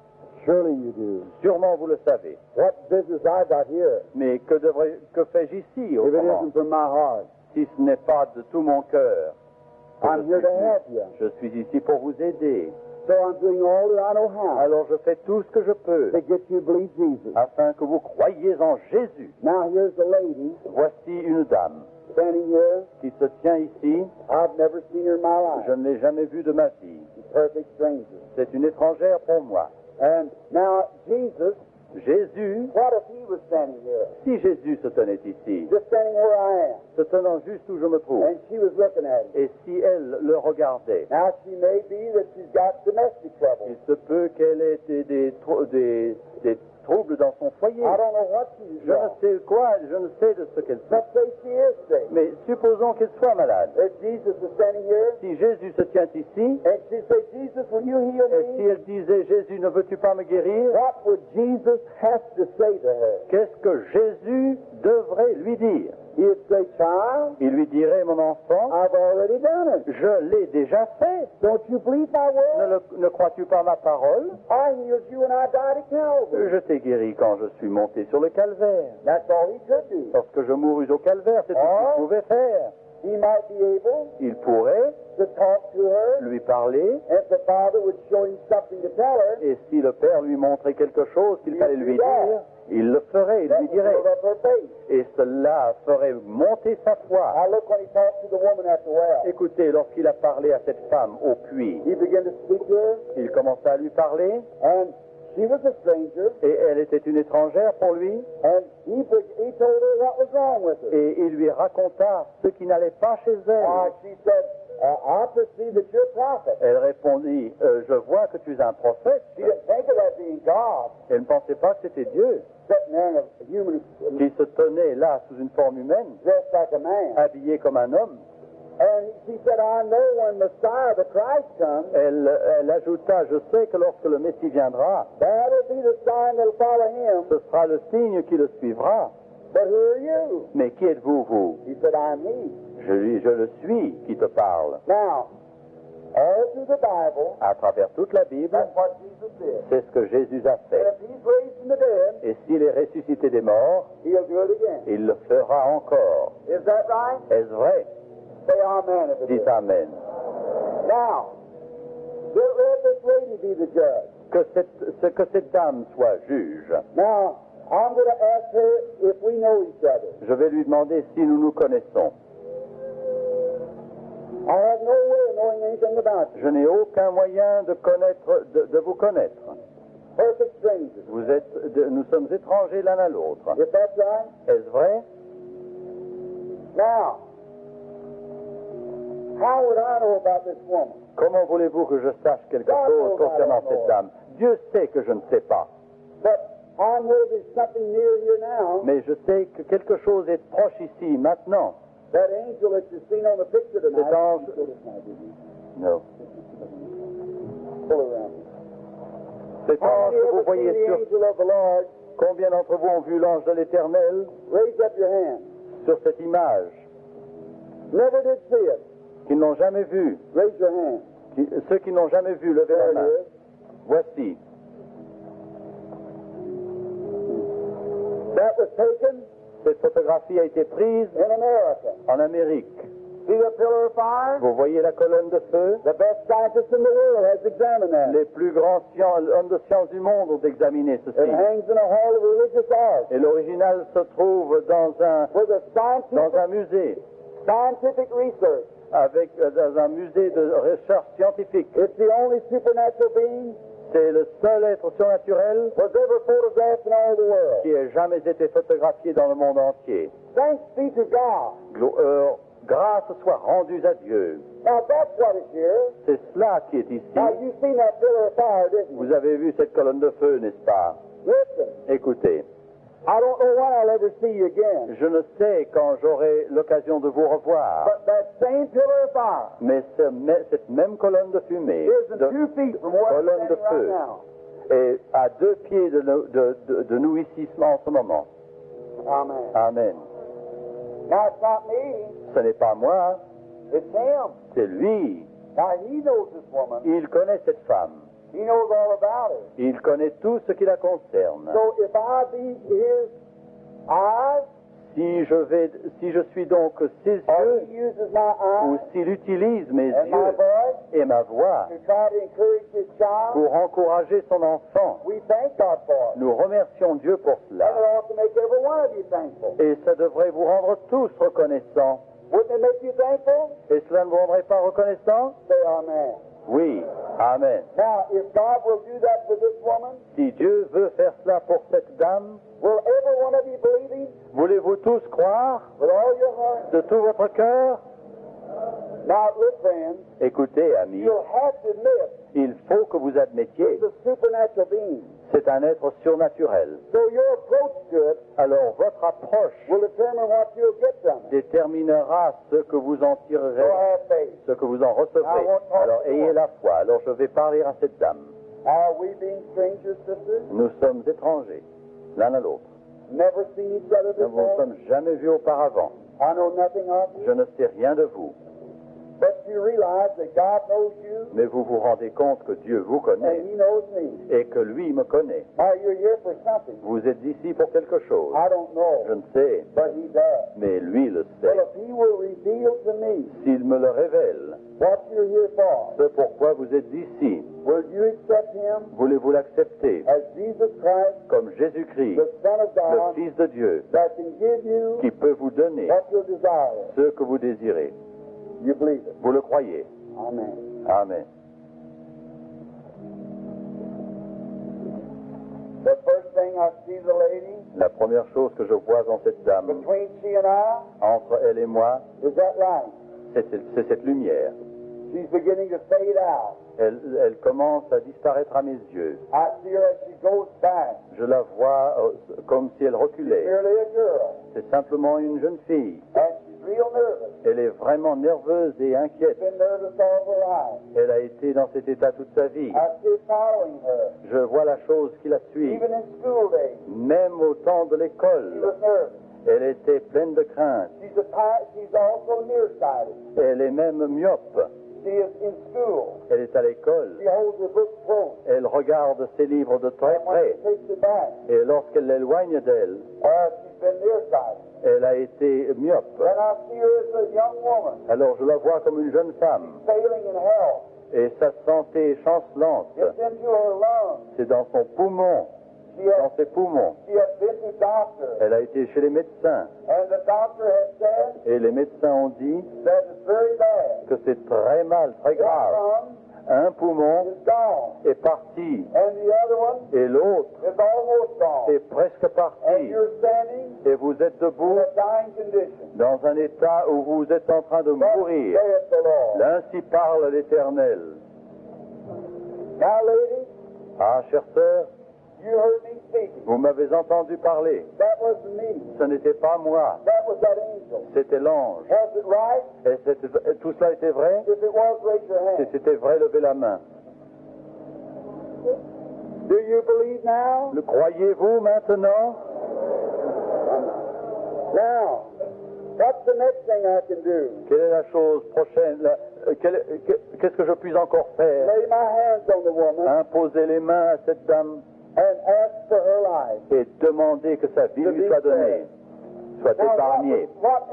Surely you do. Sûrement vous le savez. What business I got here Mais que fais-je ici, if it autrement, isn't from my heart? si ce n'est pas de tout mon cœur? que I'm je here suis to venu? help you. Je suis ici pour vous aider. So I'm doing all that I know how Alors je fais tout ce que je peux to get you to believe Jesus. afin que vous croyiez en Jésus. Now here's the lady Voici une dame standing here. qui se tient ici. I've never seen her in my Je life. ne l'ai jamais vue de ma vie. She's a perfect stranger. C'est une étrangère pour moi. And now Jesus, Jésus, what if he was standing here? si Jésus se tenait ici, Just standing where I am. se tenant juste où je me trouve, And she was looking at him. et si elle le regardait, Now she may be that she's got domestic trouble. il se peut qu'elle ait des troubles dans son foyer. I don't know what she's Je ne got. sais quoi, je ne sais de ce qu'elle fait. Let's say she is sick. Mais supposons qu'elle soit malade. If Jesus was standing here, Si Jésus se tient ici, and she said, Jesus, will you heal et si me? elle disait, Jésus, ne veux-tu pas me guérir? What would Jesus have to say to her? Qu'est-ce que Jésus devrait lui dire? He'd say, child, Il lui dirait, mon enfant, I've already done it. je l'ai déjà fait. Don't you believe my word? Ne crois-tu pas ma parole? I healed you when I died at Calvary. Je t'ai guéri quand je suis monté sur le calvaire. That's all he could do. Lorsque je mourus au calvaire, c'est tout ce qu'il pouvait faire. He might be able Il pourrait to talk to her lui parler, if the Father would show him something to tell her. et si le Père lui montrait quelque chose qu'il fallait lui dire, il le ferait, il That lui would dirait. build up her faith. Et cela ferait monter sa foi. Now look when he talked to the woman at the well. Écoutez, lorsqu'il a parlé à cette femme au puits, He began to speak to her, il commença à lui parler, and she was a stranger, et elle était une étrangère pour lui, and he told her what was wrong with her. et il lui raconta ce qui n'allait pas chez elle. She said, I perceive that you're a prophet. Elle répondit, je vois que tu es un prophète. She didn't think of that being God, Elle ne pensait pas que c'était Dieu, sitting there in a human qui se tenait là sous une forme humaine, dressed like a man. habillé comme un homme. And she said, I know when Messiah, the Christ, comes, Elle ajouta, je sais que lorsque le Messie viendra, that'll be the sign that'll follow him. ce sera le signe qui le suivra. But who are you? Mais qui êtes-vous, vous? He said, I'm he. Je le suis qui te parle. Now, all through the Bible, À travers toute la Bible, that's what Jesus did. c'est ce que Jésus a And fait. if he's raised from the dead, Et s'il est ressuscité des morts, he'll do it again. il le fera encore. Is that right? Est-ce vrai? Say amen if it Dites is. Amen. Now, let this lady be the judge. Que cette dame soit juge. Now, I'm going to ask her if we know each other. Je vais lui demander si nous nous connaissons. I have no way of knowing anything about you. Je n'ai aucun moyen de connaître, de vous connaître. Perfect strangers. Nous sommes étrangers l'un à l'autre. If that's right. Est-ce vrai? Now, how would I know about this woman? Comment voulez-vous que je sache quelque chose concernant cette dame? Dieu sait que je ne sais pas. But I know there's something near here now. Mais je sais que quelque chose est proche ici, maintenant. That angel that you've seen on the picture tonight. Cet ange... Non. Pull around. Cet How ange many que vous ever seen voyez the sur... angel of the Lord? Combien d'entre vous ont vu l'ange de l'Éternel Raise up your hand. sur cette image? Never did see it. Qui n'ont jamais vu. Raise your hand. Ceux qui n'ont jamais vu, levez There la it main. is. Voici. That was taken Cette photographie a été prise in America. en Amérique. See the pillar of fire? Vous voyez la colonne de feu? The best scientist in the world has examined that. Les plus grands hommes de science du monde ont examiné It ceci. hangs in a hall of religious art. Et l'original se trouve dans With a un musée, scientific research. dans un musée de recherche scientifique. It's the only supernatural being C'est le seul être surnaturel was ever photographed in all the world. qui ait jamais été photographié dans le monde entier. Thanks be to God. Grâce soit rendue à Dieu. Now that's what is here. C'est cela qui est ici. Now you've seen that pillar of fire, didn't you? Vous avez vu cette colonne de feu, n'est-ce pas? Listen, Écoutez, I don't know when I'll ever see you again. je ne sais quand j'aurai l'occasion de vous revoir, But that same pillar of fire mais cette même colonne de fumée, is in 2 feet from where I'm colonne de standing right feu, now. est à 2 pieds de nous ici en ce moment. Amen. Amen. Now it's not me, Ce n'est pas moi, it's him. c'est lui. Now he knows this woman. Il connaît cette femme. He knows all about her. Il connaît tout ce qui la concerne. So if I be his eyes, Si je suis donc ses or yeux, he uses my ou eyes s'il utilise mes and my yeux voice et ma voix to try to encourage his child, pour encourager son enfant, we thank God for it. nous remercions Dieu pour And cela. it ought to make every one of you thankful. Et ça devrait vous rendre tous reconnaissants. Wouldn't it make you thankful? Et cela ne vous rendrait pas reconnaissants? Say amen. Oui. Amen. Now, if God will do that for this woman, Si Dieu veut faire cela pour cette dame, will every one of you believe him voulez-vous tous croire with all your heart? de tout votre cœur? Now, look, friends, Écoutez, amis, you'll have to admit il faut que vous admettiez, it's a supernatural being. c'est un être surnaturel. So your approach to it Alors votre approche will determine what you'll get from it. déterminera ce que vous en So tirerez, have faith. ce que vous en recevrez. Alors ayez la foi. Alors je vais parler à cette dame. Are we being strangers, sisters? Nous sommes étrangers, l'un à l'autre. Never seen each other Nous ne nous before? sommes jamais vus auparavant. I know nothing of you. Je ne sais rien de vous. But you realize that God knows you Mais vous vous rendez compte que Dieu vous and connaît he knows me. et que lui me connaît. Now, you're here for something. Vous êtes ici pour quelque chose. I don't know, Je ne sais, but he does. mais lui le Well, sait. if he will reveal to me S'il me le révèle, what you're here for, ce pourquoi vous êtes ici, Will you accept him Voulez-vous l'accepter as Jesus Christ, comme Jésus-Christ, the Son of le God, Fils de Dieu, that can give you qui peut vous donner what you desire? ce que vous désirez? You believe it. Vous le croyez? Amen. Amen. The first thing I see the lady, La première chose que je vois dans cette dame, between she and I, entre elle et moi, is that light. c'est cette lumière. She's beginning to fade out. Elle commence à disparaître à mes yeux. I see her as she goes back. Je la vois comme si elle reculait. Merely a girl. C'est simplement une jeune fille. And she's real nervous. Elle est vraiment nerveuse et She's inquiète. been nervous all of her life. Elle a été dans cet état toute sa vie. I see it following her. Je vois la chose qui la suit. Even in school days, Même au temps de she l'école, was nervous. elle était pleine de crainte. She's also nearsighted. Elle est même myope. She is in school. Elle est à l'école. She holds her book close. Elle regarde ses livres de très And when she près. takes it back, Et lorsqu'elle l'éloigne d'elle, she's been nearsighted. elle a été myope. Then I see her as a young woman, Alors je la vois comme une jeune femme. failing in health. Et sa santé est chancelante. It's into her lungs. C'est dans son poumon, She has dans ses poumons. been to doctor, Elle a été chez les médecins. and the doctor has said Et les médecins ont dit that it's very bad. que c'est très mal, très One grave. lung Un poumon is gone, est parti and the other one et l'autre is almost gone. est presque And parti. you're standing Et vous êtes in debout a dying condition. dans un état où vous êtes en train de Thus mourir. saith the Lord. Ainsi parle l'Éternel. Now, lady, Ah, chère sœur, you heard me speaking. vous m'avez entendu parler. That wasn't me. Ce n'était pas moi, That was that angel. c'était l'ange. Was it right? Et tout cela était vrai? If it was, raise your Si hand. c'était vrai, levez la main. Do you believe now? Le croyez-vous maintenant? Now, what's the next thing I can do? Quelle est la chose prochaine? Qu'est-ce que je puis encore faire? Lay my hands on the woman Imposer les mains à cette dame and ask for her life. et demander que sa vie lui soit donnée, soit Now, épargnée. what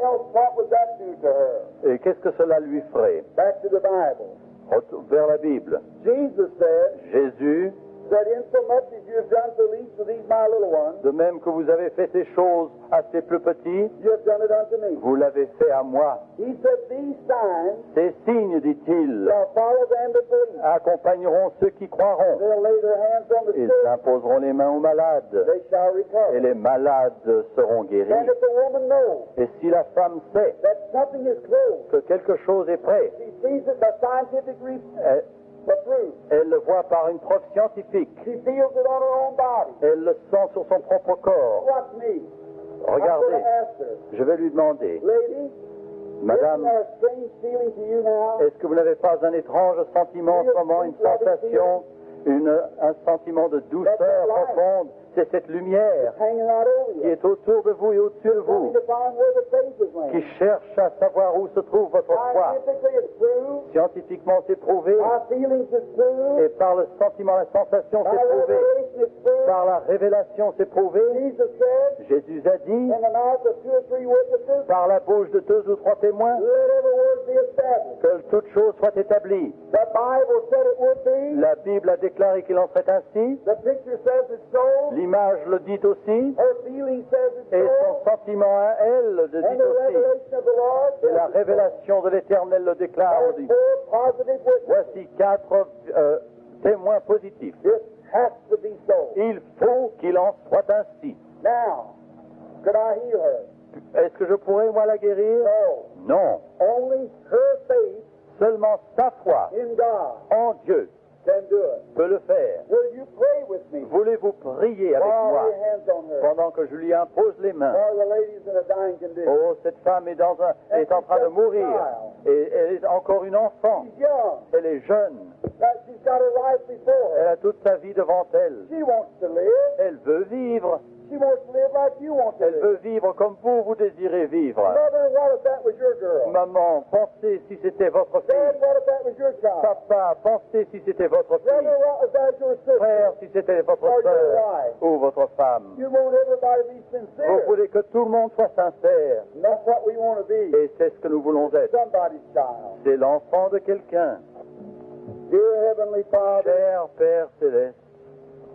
would that do to her? Et qu'est-ce que cela lui ferait? Back to the Bible. Retour vers la Bible. Jesus said Jésus, that insomuch as you have done to least of these my little ones, de même que vous avez fait ces choses à ces plus petits, you have done it unto me. vous l'avez fait à moi. He said, these signs Ces signes, dit-il, shall follow them that believe. accompagneront ceux qui croiront. They'll lay their hands on the Ils sick, imposeront les mains aux malades, they shall et recover. les malades seront And guéris. if the woman knows Et si la femme sait that something is close, que quelque chose est prêt, she sees it by scientific proof. elle le voit par une preuve scientifique. She feels it on her own body. Elle le sent sur son propre corps. Watch me. I'm going Regardez, to ask her, je vais lui demander, lady, Madame, isn't there a strange feeling to you now? est-ce que vous n'avez pas un étrange sentiment en ce moment, une sensation, un sentiment de douceur profonde? C'est cette lumière Hanging right over qui you. est autour de vous et au-dessus de Trying vous, to find where the faith is qui laying. cherche à savoir où se trouve votre foi. Scientifically, it's proved. Scientifiquement, c'est prouvé, By feelings, it's proved. et par le sentiment, la sensation, By c'est prouvé. revelation, it's proved. Par la révélation, c'est prouvé. Jesus said, Jésus a dit, in the mouth of 2 or 3 witnesses, par la bouche de 2 ou 3 témoins, let every word be established. que toute chose soit établie. The Bible said it would be. La Bible a déclaré qu'il en serait ainsi. The picture says it's so. L'image le dit aussi. Her feeling says it's Et so. son sentiment à elle le And dit the aussi. revelation of the Lord Et la says it's so. révélation de l'Éternel le déclare. There's 4 positive witnesses. Voici 4 témoins positifs. It has to be so. Il faut qu'il en soit ainsi. Now, could I heal her? Est-ce que je pourrais, moi, la guérir? No. Non. Only her faith Seulement sa foi in God en Dieu can do it. peut le faire. Will you pray with me? Voulez-vous prier avec While moi lay hands on her. pendant que je lui impose les mains? While the lady's in a dying condition. Oh, cette femme est en train de mourir. Et elle est encore une enfant. She's young. Elle est jeune. She's got her life before Elle her. a toute sa vie devant elle. She wants to live. Elle veut vivre. She wants to live like you want to Elle live. veut vivre comme vous désirez vivre. Mother, what if that was your girl? Maman, pensez si c'était votre Dad, fille. what if that was your child? Papa, pensez si c'était votre Brother, fille. what if that was your sister? Frère, si c'était votre Or your sœur wife? ou votre femme. You want everybody to be Vous sincere. voulez que tout le monde soit sincère. And that's what we want to be. Et c'est ce que nous voulons être. Somebody's child. C'est l'enfant de quelqu'un. Dear Heavenly Father, Cher Père céleste,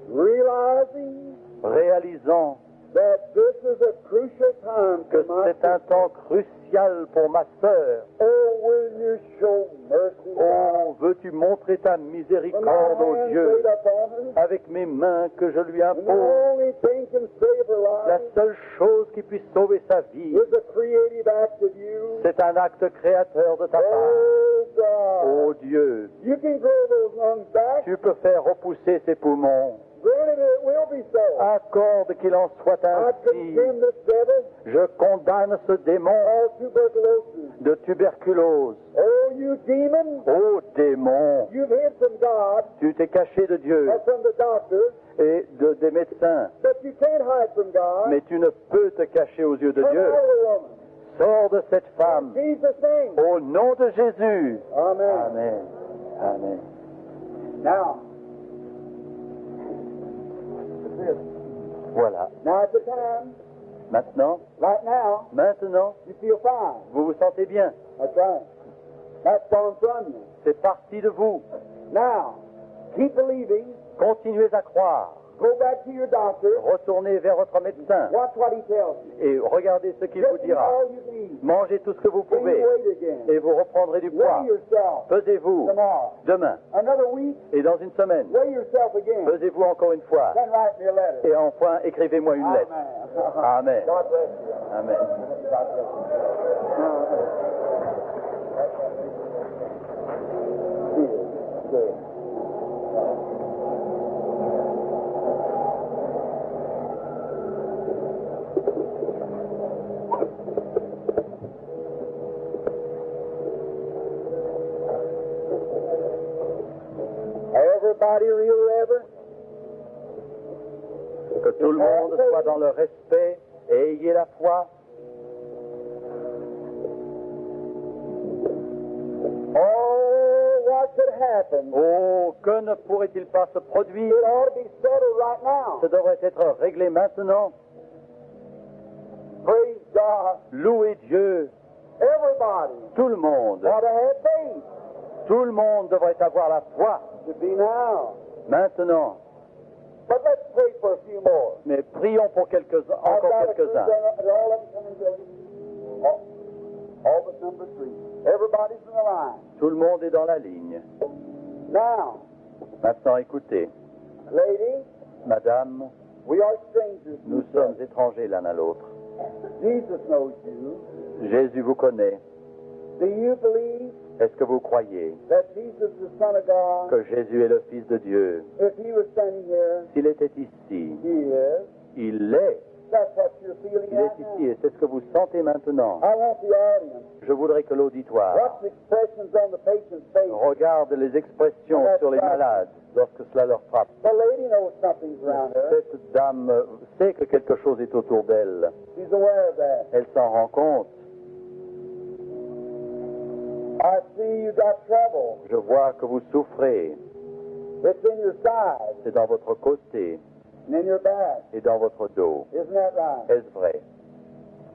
realizing réalisant that this is a crucial time que for my c'est un temps crucial pour ma sœur. Oh, will you show mercy Oh, veux-tu montrer ta when my miséricorde, ô hands Dieu, laid upon her? avec mes mains que je lui And the impose. only thing can save her La life seule chose qui puisse sauver sa vie, is a creative act of you. c'est un acte créateur de ta part. Oh, God. Ô Dieu, You can grow those lungs back. tu peux faire repousser ses poumons. Granted, it will be so. Accorde qu'il en soit I ainsi. condemn this devil, Je condamne ce démon all tuberculosis. de tuberculose. Oh, you demon, Ô démon, you've hid from God tu t'es caché de Dieu or from the doctor, et des médecins, but you can't hide from God. mais tu ne peux te cacher aux yeux de Come Dieu. out of the woman. Sors de cette femme. In Jesus' name. Au nom de Jésus. Amen. Amen. Amen. Now, Voilà. now at the time, Maintenant, right now, maintenant, you feel fine. vous vous sentez bien. That's right. That's gone from you. C'est parti de vous. Now, keep believing. Continuez à croire. Go back to your doctor. Retournez vers votre médecin Watch what he tells you. et regardez ce qu'il vous Just eat dira. all you need. Mangez tout ce que vous Gain pouvez weight again. et vous reprendrez du poids. Weigh yourself Pesez-vous tomorrow. demain Another week, et dans une semaine. weigh yourself again. Pesez-vous encore une fois. Then write me a letter. Et enfin, écrivez-moi une lettre. Amen. Amen. God bless you. Amen. God bless you. Good. Everybody real reverent? Que tout le monde soit dans le respect et ayez la foi. Oh, what could happen? Oh, que ne pourrait-il pas se produire? It ought to be settled right now. Ce devrait être réglé maintenant. Praise God. Louez Dieu. Everybody Tout le monde. ought to have faith. Tout le monde devrait avoir la foi. To be now. Maintenant. But let's pray for a few more. Mais prions pour encore quelques-uns. All of them coming to all but number 3. Everybody's in the line. Tout le monde est dans la ligne. Now, Maintenant, écoutez. lady, Madame, we are strangers. nous sommes étrangers l'un à l'autre. Jesus knows you. Jésus vous connaît. Do you believe Est-ce que vous croyez that Jesus is the Son of God? que Jésus est le Fils de Dieu? If he was standing here, S'il était ici, he is. il l'est. That's what you're feeling Il right est now. ici et c'est ce que vous sentez maintenant. I want the audience. Je voudrais que l'auditoire Watch the expressions on the patient's face. regarde les expressions sur les malades lorsque cela leur frappe. The lady knows something's around her. Cette dame sait que quelque chose est autour d'elle. She's aware of that. Elle s'en rend compte. I see you got trouble. Je vois que vous souffrez. It's in your side C'est dans votre côté and in your back. et dans votre dos. Isn't that right? Est-ce vrai?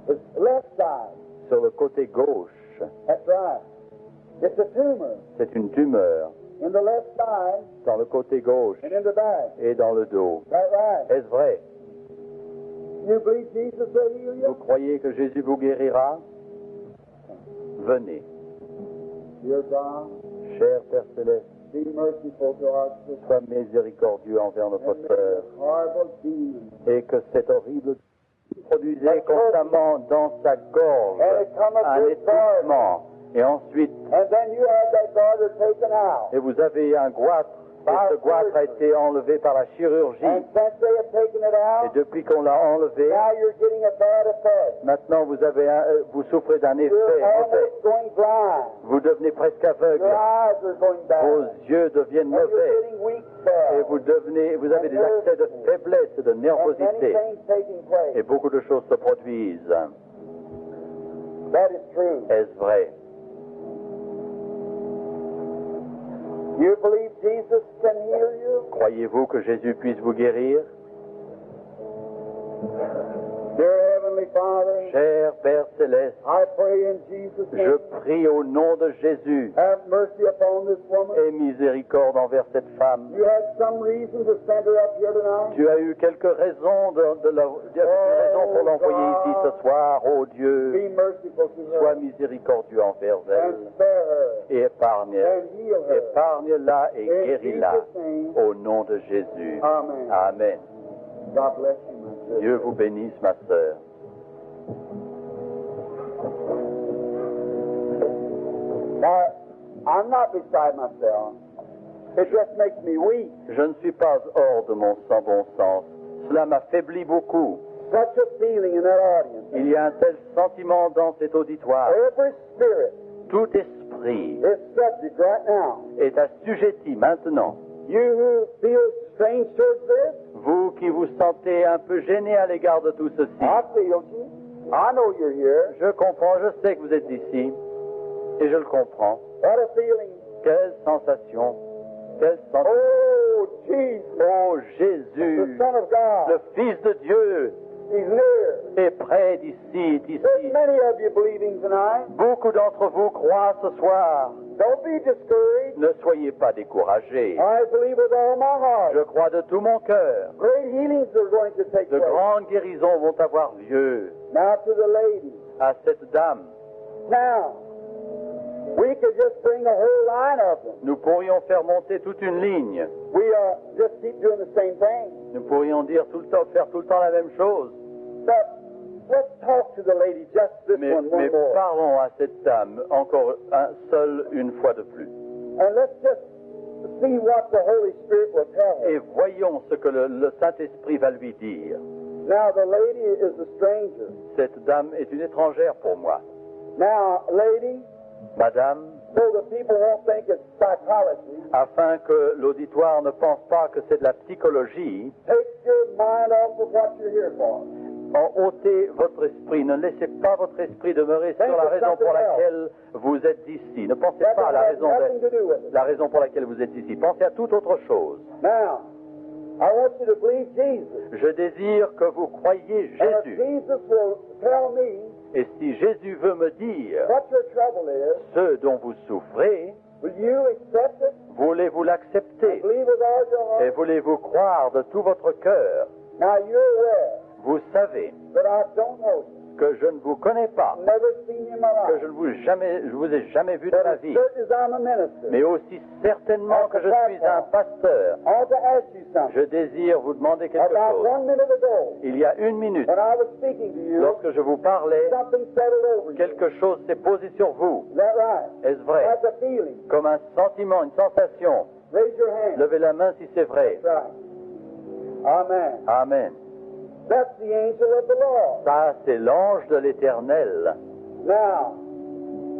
It's left side. Sur le côté gauche, That's right. It's a tumor c'est une tumeur. in the left side Dans le côté gauche and in the back. et dans le dos. That right? Est-ce vrai? You believe Jesus will heal Vous you? croyez que Jésus vous guérira? Venez. Dear God, Cher Père Céleste, be merciful to our sister. sois miséricordieux envers notre And may sœur this horrible demon et que cet horrible produisait constamment dans sa gorge and it come un up with garter. étouffement et ensuite And then you had that garter taken out. et vous avez un goitre et ce goitre a été enlevé par la chirurgie And since they have taken it et out, depuis qu'on l'a enlevé now you're getting a bad effect. maintenant vous souffrez d'un effet You're mauvais. almost going blind. Vous devenez presque aveugle, Your eyes are going vos bad. yeux deviennent And you're mauvais getting weak et spells. vous avez des accès de faiblesse et de And many nervosité things taking place. et beaucoup de choses se produisent. That is true. Est-ce vrai? You believe Jesus can heal you? Croyez-vous que Jésus puisse vous guérir? Dear Heavenly Heavenly Father, Cher Père Céleste, I pray in Jesus' je name, prie au nom de Jésus, have mercy upon this woman. aie miséricorde envers cette femme. You had some reason to send her up here tonight. Tu as eu quelques raisons pour l'envoyer ici ce soir, ô Dieu. Be merciful to Sois her miséricordieux envers elle and spare her et and heal her. épargne-la et In guéris-la Jesus' name, au nom de Jésus. Amen. Amen. God bless you, my sister. Dieu vous bénisse, ma sœur. Now, I'm not beside myself. It just makes me weak. Je ne suis pas hors de mon bon sens. Cela m'affaiblit beaucoup. Such a feeling in that audience. Il y a un tel sentiment dans cet auditoire. Every spirit Tout esprit is subject right now. est assujetti maintenant. You who feel strange towards this, Vous qui vous sentez un peu gêné à l'égard de tout ceci, I feel you. I know you're here. je comprends, je sais que vous êtes ici, et je le comprends. What a feeling. Quelle sensation, quelle sensation. Oh, Jesus, Oh the Jésus, Son of God. le Fils de Dieu, He's near. est près d'ici, There's d'ici. many of you believing tonight. Beaucoup d'entre vous croient ce soir. Don't be discouraged. Ne soyez pas découragés. I believe with all my heart. Je crois de tout mon cœur. Great healings are going to take De place. grandes guérisons vont avoir lieu. Now to the lady. À cette dame, Now, we could just bring a whole line of them. nous pourrions faire monter toute une ligne. We just keep doing the same thing. Nous pourrions dire tout le temps, faire tout le temps la même chose. But let's talk to the lady, just this Mais one more. parlons à cette dame encore une fois de plus. And let's just see what the Holy Spirit will tell her. Et voyons ce que le Saint-Esprit va lui dire. Now, the lady is a stranger. Cette dame est une étrangère pour moi. Now, lady, Madame, so the people won't think it's psychology, afin que l'auditoire ne pense pas que c'est de la psychologie, take your mind off of what you're here for. ôtez votre esprit, ne laissez pas votre esprit demeurer sur la raison pour laquelle vous êtes ici. Ne pensez That pas à la has nothing to do with it. raison pour laquelle vous êtes ici. Pensez à toute autre chose. Now, I want you to believe Jesus. Je désire que vous croyiez And if Jésus. Jesus will tell me Et si Jésus veut me dire what your trouble is, ce dont vous souffrez, will you accept it? voulez-vous l'accepter? Believe with all your Et heart? voulez-vous croire de tout votre cœur? Now, you're aware Vous savez that I don't know you. que je ne vous connais pas, Never seen you in my que life. je ne vous ai jamais vu de But ma as vie, certain as I'm a minister, mais aussi certainement que je suis un pasteur. I want to ask you something. Je désire vous demander quelque About chose. 1 minute ago, Il y a une minute, when I was speaking to you, lorsque je vous parlais, something settled over you. quelque chose s'est posé sur vous. Is that right? Est-ce vrai? That's a feeling. Comme un sentiment, une sensation. Raise your hand. Levez la main si c'est vrai. That's right. Amen. Amen. That's the angel of the Lord. Ça, c'est l'ange de l'Éternel. Now,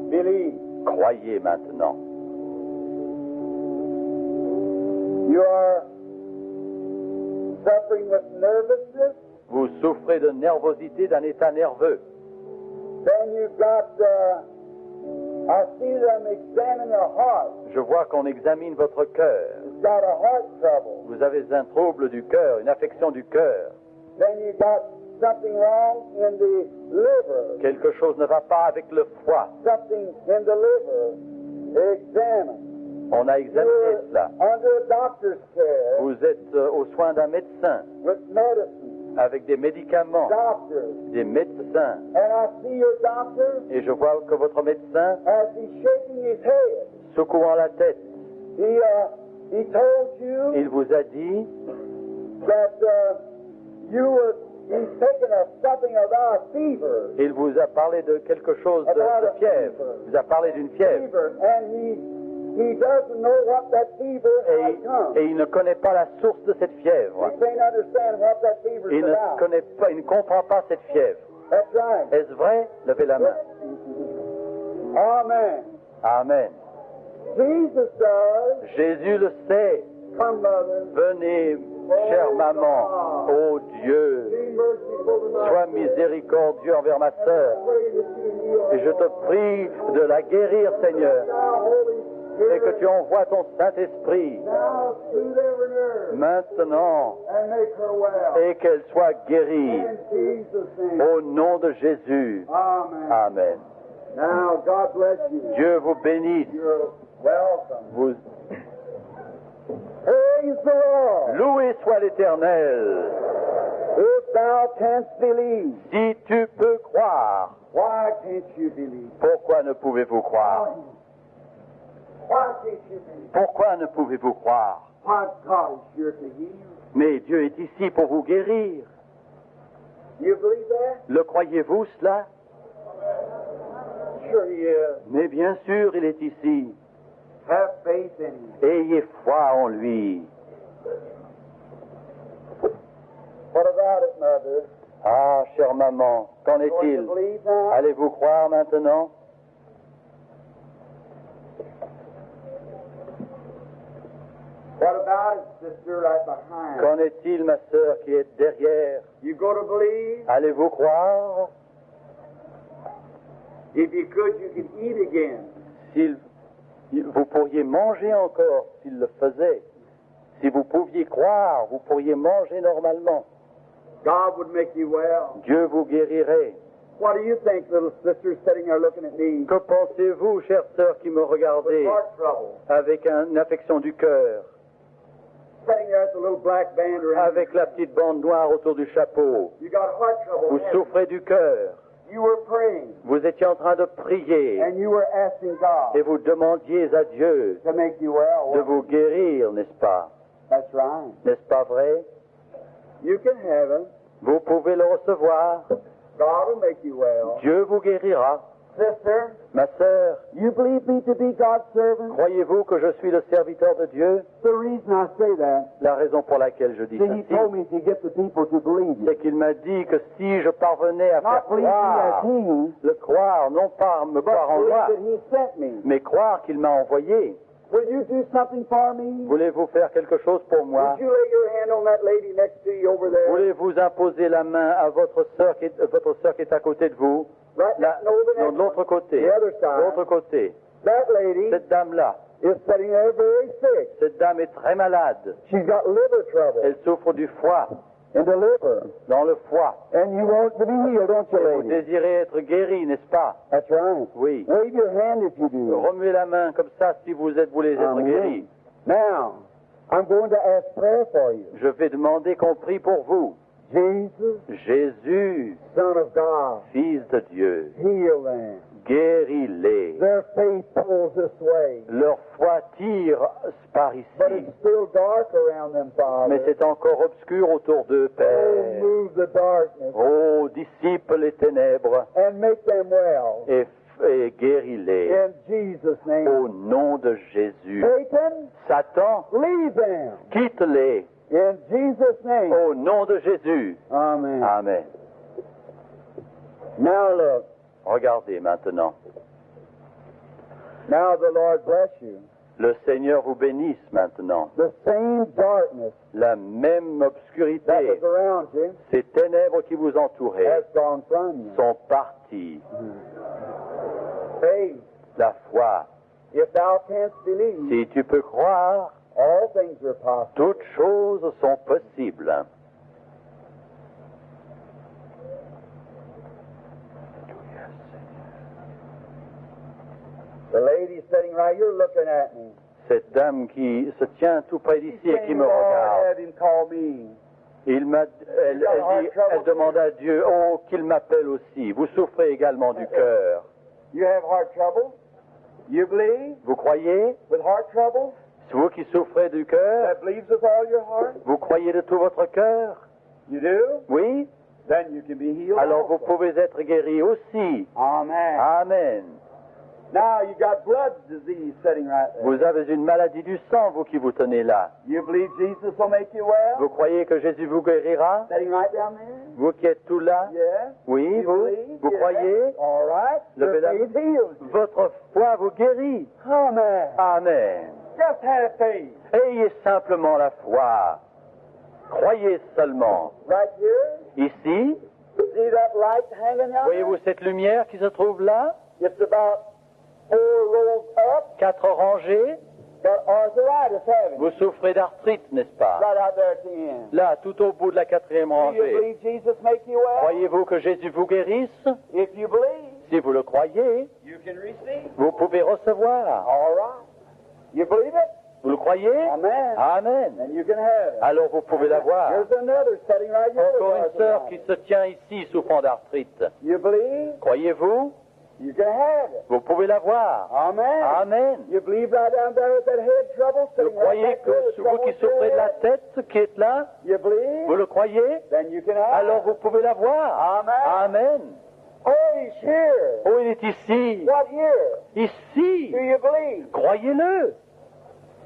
believe. Croyez maintenant. You are suffering with nervousness. Vous souffrez de nervosité, d'un état nerveux. Then you've got, I see them examine your heart. Je vois qu'on examine votre cœur. It's got a heart trouble. Vous avez un trouble du cœur, une affection du cœur. Then you got something wrong in the liver. Quelque chose ne va pas avec le foie. Something in the liver. Examine. On a examiné You're cela. under a doctor's care Vous êtes aux soins d'un médecin, with medicine. avec des médicaments, Doctor. des médecins. And I see your doctor Et je vois que votre médecin, as he's shaking his head. secouant la tête, He told you il vous a dit that he's taken something about a fever. il vous a parlé de quelque chose de fièvre. Il vous a parlé d'une fièvre. Fever, and he doesn't know what that fever has come. Et il ne connaît pas la source de cette fièvre. He can't understand what that fever is Il ne about. connaît pas, il ne comprend pas cette fièvre. That's right. Est-ce vrai? Levez la main. Amen. Amen. Jesus does. Jésus le sait. Come, mother. Venez, chère maman. Oh Dieu, Be merciful to my sois miséricordieux envers ma sœur. pray that you heal Et je te prie de la guérir, Seigneur. Now, Holy et que tu envoies ton Saint-Esprit now soothe every nerve maintenant and make her well. et qu'elle soit guérie. In Jesus' name. Au nom de Jésus. Amen. Amen. Now, God bless you. Dieu vous bénisse. You're welcome. Vous... Praise the Lord. Loué soit l'Éternel. If thou canst believe, Si tu peux croire, why can't you believe? pourquoi ne pouvez-vous croire? Why can't you believe? Pourquoi ne pouvez-vous croire? Why God is sure to heal. Mais Dieu est ici pour vous guérir. You believe that? Le croyez-vous cela? Sure he is. Mais bien sûr, il est ici. Have faith in him. Ayez foi en lui. What about it, Mother? Ah, chère maman, qu'en Going to est-il? believe now? Allez-vous croire maintenant? What about it, sister, right behind? Qu'en est-il, ma sœur qui est derrière? You go to believe? Allez-vous croire? If you could, you could eat again. Vous pourriez manger encore s'il le faisait. Si vous pouviez croire, vous pourriez manger normalement. God would make you well. Dieu vous guérirait. What do you think, little sister, sitting there looking at me Que pensez-vous, chère sœur qui me with regardez, heart trouble? avec une affection du cœur, Sitting there with the little black band around avec la petite bande noire autour du chapeau? you got heart trouble. Vous haven't you? souffrez du cœur. You were praying, Vous étiez en train de prier and you were asking God et vous demandiez à Dieu to make you well. de vous guérir, n'est-ce pas? That's right. N'est-ce pas vrai? You can have it. Vous pouvez le recevoir. God will make you well. Dieu vous guérira. Sister, Ma sœur, you believe me to be God's servant? croyez-vous que je suis le serviteur de Dieu? The reason I say that, La raison pour laquelle je dis see, he told ceci, me to get the people to believe you. c'est qu'il m'a dit que si je parvenais à faire Not believe me as croire, he, le croire, non pas me croire en believe moi, that he sent me. mais croire qu'il m'a envoyé. Will you do something for me? Voulez-vous faire quelque chose pour moi? Would you lay your hand on that lady next to you over there? Voulez-vous imposer la main à votre sœur qui est à côté de vous? Right Là, no, the non, next de l'autre one. côté. The other De side. l'autre côté. That lady Cette dame-là, is sitting there very sick. cette dame est très malade. She's got liver trouble Elle souffre du foie, in the liver. dans le foie. And you want to be healed, don't you, Et vous lady? désirez être guéri, n'est-ce pas? That's right. Oui. Wave your hand if you do. Remuez la main comme ça si vous voulez être Amen. guéri. Now, I'm going to ask prayer for you. Je vais demander qu'on prie pour vous. Jesus, Jésus, Son of God, Fils de Dieu, heal them. guéris-les. Their faith pulls this way. Leur foi tire par But ici, it's still dark around them, mais Father. c'est encore obscur autour d'eux, Oh, Père. move the darkness Oh, dissipe les ténèbres and make them well. et guéris-les. In Jesus' Au name. nom de Jésus. Satan, Satan, leave them. quitte-les. In Jesus' name. Au nom de Jésus. Amen. Amen. Now look. Regardez maintenant. Now the Lord bless you. Le Seigneur vous bénisse maintenant. The same darkness La même that obscurité, was around you ces ténèbres qui vous entouraient has gone from you. sont parties. Faith. La foi. If thou canst believe, Si tu peux croire, all things are possible. toutes choses sont possibles. The lady sitting right here looking at me. Cette dame qui se tient tout près d'ici et qui Saying, me Lord, regarde, have him call me. elle demande à Dieu, oh, qu'il m'appelle aussi. Vous souffrez également du cœur. You have heart trouble? You believe Vous croyez? with heart trouble? C'est vous qui souffrez du cœur? That believes with all your heart? Vous croyez de tout votre cœur? You do? Oui? Then you can be healed. Alors vous also. pouvez être guéri aussi. Amen. Amen. Now you got blood disease sitting right there. Vous avez une maladie du sang, vous qui vous tenez là. You believe Jesus will make you well? Vous croyez que Jésus vous guérira? Sitting right down there? Vous qui êtes tout là? Yeah. Oui, You vous? believe? Vous Yeah. croyez? All right. Your Levez la faith heals you. Votre foi vous guérit. Amen. Amen. Just have faith. Ayez simplement la foi. Croyez seulement. Right here. Ici, See that light hanging out? voyez-vous cette lumière qui se trouve là? It's about 4 rows up, 4 rangées, got arthritis, haven't you? vous souffrez d'arthrite, n'est-ce pas? Right out there at the end. Là, tout au bout de la 4e Do you rangée. believe Jesus make you well? Croyez-vous que Jésus vous guérisse? If you believe, Si vous le croyez, you can receive. vous pouvez recevoir. All right. You believe it? Vous le croyez? Amen. Amen. Then you can have it. Alors vous pouvez l'avoir. Here's another sitting right here. with Encore une sœur qui arthritis. se tient ici souffrant d'arthrite. You believe? Croyez-vous? You can have it. Vous pouvez l'avoir. Amen. Amen. You believe right down there with that head trouble Vous sitting right croyez back there, que the vous trouble qui with your souffrez de la head? tête qui est là, You believe? vous le croyez? Then you can have Alors it. vous pouvez l'avoir. Amen. Amen. Oh, he's here. Oh, il est ici. What here? Ici. Do you believe? Croyez-le.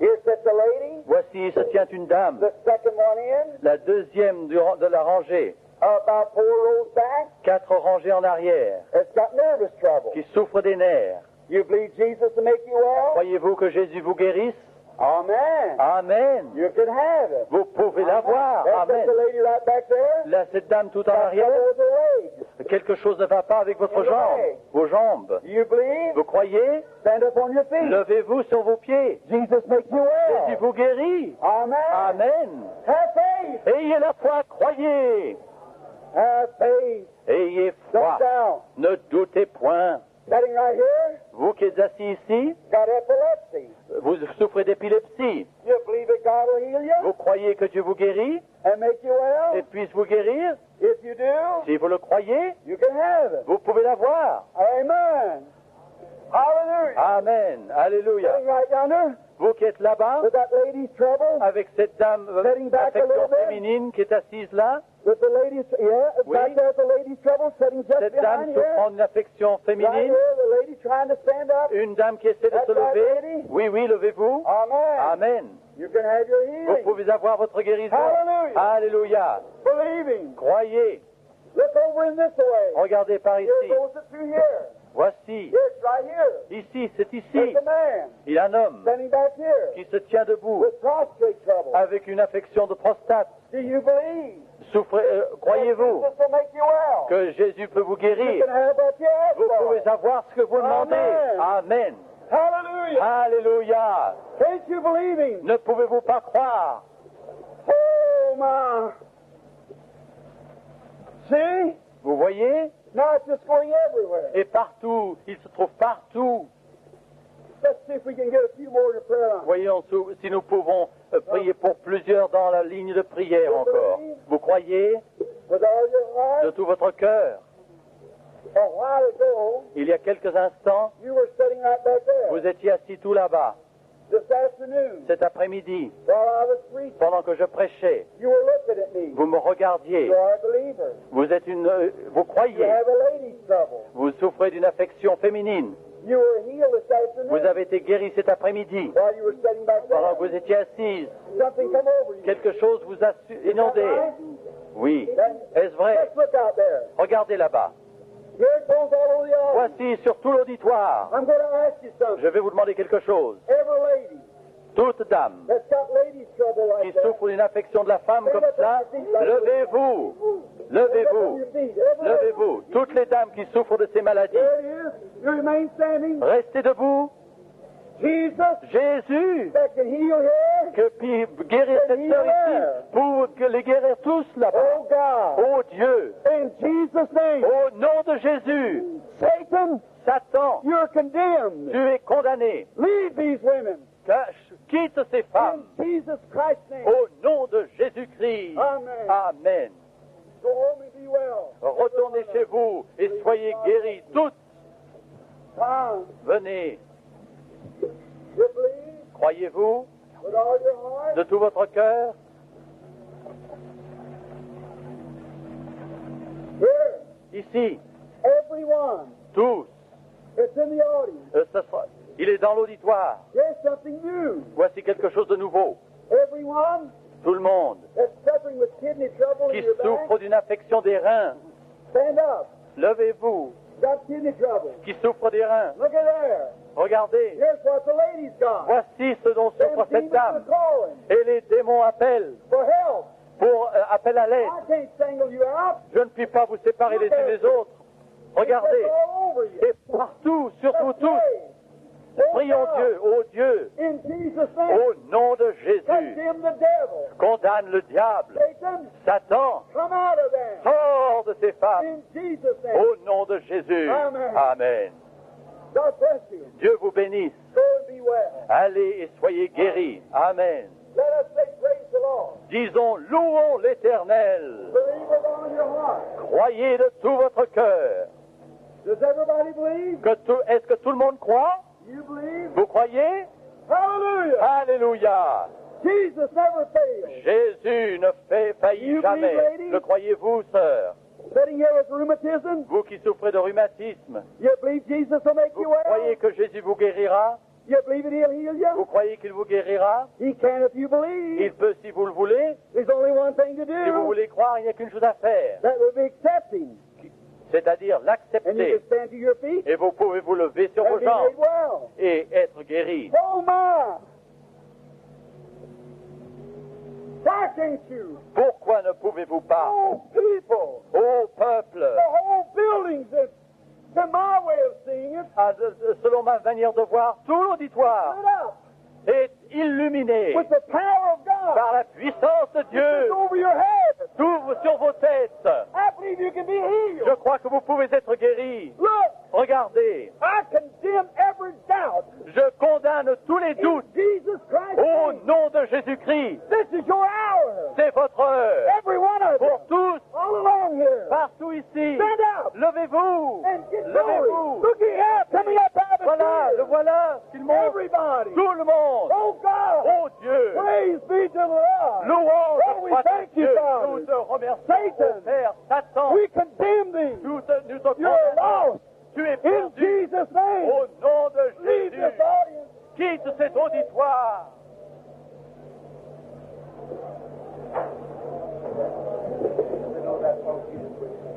Here sits a lady, Voici se tient une dame, the second one in, la deuxième de la rangée, about 4 rows back. 4 rangées en arrière, It's got nervous trouble. qui souffre des nerfs. You believe Jesus to make you well? Croyez-vous que Jésus vous guérisse? Amen. Amen. You can have it. Vous pouvez l'avoir. That's Amen. the lady right back there. Là, cette dame tout en Got arrière, trouble with her legs. quelque chose ne va pas avec votre jambe, vos jambes. Do you believe? Vous croyez? Stand up on your feet. Levez-vous sur vos pieds. Jesus makes you Jésus well. vous guérit. Amen. Amen. Have faith. Ayez la foi, croyez. Have faith. Ayez Don't foi. doubt. Ne doutez point. Sitting right here, Vous qui êtes assis ici, got epilepsy. vous souffrez d'épilepsie. You believe that God will heal you Vous croyez que Dieu vous guérit and make you et well? puisse vous guérir? If you do, Si vous le croyez, you can have it. vous pouvez l'avoir. Amen. Hallelujah. Amen. Alléluia. Sitting right yonder Vous qui êtes là-bas, with that lady's trouble, avec cette dame Setting back a affection little bit. féminine qui est assise là, with the lady's, Oui. back there with the lady's trouble, sitting just cette dame behind here. souffrant d'une affection Right féminine, here, the lady trying to stand up. une dame qui essaie de That's se right, lever. lady. Oui, oui, levez-vous. Amen. Amen. You can have your Vous healing. pouvez avoir votre guérison. Hallelujah. Alléluia. Believing. Croyez. Look over in this way. Regardez par Here ici. goes it through here. Voici. Here, it's right here. Ici, c'est There's ici. a man Il y a un homme standing back here qui se tient debout with prostrate trouble. avec une affection de prostate. Do you believe? Croyez-vous This will make you well. que Jésus peut vous You guérir? can have what you ask Vous for. pouvez avoir ce que vous demandez. Amen. Amen. Hallelujah. Alléluia. Can't you believing? Ne pouvez-vous pas croire? Oh, my. See? Vous voyez? Now it's just going everywhere. Et partout, il se trouve partout. Let's see if we can get a few more in the prayer line. Voyons si nous pouvons prier pour plusieurs dans la ligne de prière encore. Vous croyez With all your de heart, tout votre cœur? a while ago, Il y a quelques instants, you were sitting right back there. vous étiez assis tout là-bas, This afternoon, cet après-midi, while I was preaching, pendant que je prêchais. you were looking at me. Vous me regardiez. You are a believer. Vous êtes vous You croyez. have a lady's trouble. Vous souffrez d'une affection féminine. You were healed this afternoon Vous avez été guéri cet après-midi. while you were sitting back Pendant que there. vous étiez assise, Something come over you. quelque chose vous a inondé. Oui. Then, Est-ce vrai? let's look out there. Regardez là-bas. Here it goes all over the audience. Voici sur tout l'auditoire. I'm going to ask you something. Je vais vous demander quelque chose. Every lady Toute dame that's got ladies' trouble qui like that, souffre d'une affection de la femme comme cela, levez-vous. Levez-vous. Levez-vous. Toutes les dames qui souffrent de ces maladies, There it is. You remain standing. restez debout. Jesus Jésus, that can heal here. que puis guérir cette sœur ici, pour que les guérir tous là-bas. Oh God. Oh Dieu, In Jesus' name. au nom de Jésus, Satan, Satan, you're condemned. tu es condamné. Leave these women. Quitte ces femmes. In Jesus Christ's name. Au nom de Jésus-Christ. Amen. Amen. Go home and be well. Retournez chez vous et soyez guéris toutes. Come. Venez. You believe Croyez-vous with all your heart. de tout votre cœur? Here, Ici, everyone tous. that's in the audience. Il est dans l'auditoire. There's something new. Voici quelque chose de nouveau. Everyone Tout le monde that's suffering with kidney trouble qui in your souffre back, d'une affection des reins, stand up. levez-vous. Got kidney trouble. Qui souffre des reins, Look at there. regardez. Here's what the lady's got. Voici ce dont Them souffre cette demons are dame. calling Et les démons appellent for help. pour appel à l'aide. I can't single you out. Je ne puis pas vous séparer les uns des autres. Regardez. It's all over you. Et partout, surtout Let's tous, pray. Prions Dieu, ô Dieu, in Jesus' name, au nom de Jésus, condemn the devil. condamne le diable. Satan, Satan, come out of there. sors de ces femmes. In Jesus' name. Au nom de Jésus. Amen. Amen. God bless you. Dieu vous bénisse. Go and be well. Allez et soyez guéris. Amen. Let us say praise the Lord. Disons, louons l'Éternel. Believe with all your heart. Croyez de tout votre cœur. Does everybody believe? Est-ce que tout le monde croit? You believe? Vous croyez? Hallelujah. Alléluia. Jesus never failed. Jésus ne faillit You jamais. believe, lady? Le croyez-vous, sœur? Sitting here with rheumatism, Vous qui souffrez de rhumatisme, you believe Jesus will make vous you well? croyez que Jésus vous guérira? You believe that He'll heal Vous you? croyez qu'il vous guérira? He can if you believe. Il peut si vous le voulez. There's only one thing to Si vous do. voulez croire, il n'y a qu'une chose à faire, That would be accepting. c'est-à-dire And you l'accepter. can stand to your feet Et vous pouvez vous lever sur and vos be jambes made well. et être guéri. Oh my! Why can't you? Pourquoi ne pouvez-vous pas? Oh people! Ô peuple, The whole building's to my way of seeing it, selon ma manière de voir, tout l'auditoire lit up est illuminé with the power of God. par la puissance de It's Dieu. over your head. S'ouvre sur vos têtes. I believe you can be Je healed. crois que vous pouvez être guéri. Look, Regardez, I condemn every doubt je condamne tous les in doutes Jesus Christ's au name. nom de Jésus-Christ. This is your hour. C'est votre heure. Every one of Pour you, tous, all along here. partout ici, Stand up levez-vous. and get glory. Levez-vous. Looking up, coming up out of the Voilà, le tears. voilà, qu'il montre. Everybody. Tout le monde. Oh God. Oh Dieu, Praise be to the Lord. louange Oh, we soit à thank you, Dieu. Father. Nous te remercions, Satan. ô Père, Satan. We condemn thee. Nous te You're condamnons. lost. Tu es In perdu. Jesus' name. Au nom de Leave Jésus, this audience. quitte cet auditoire. I know that, folks.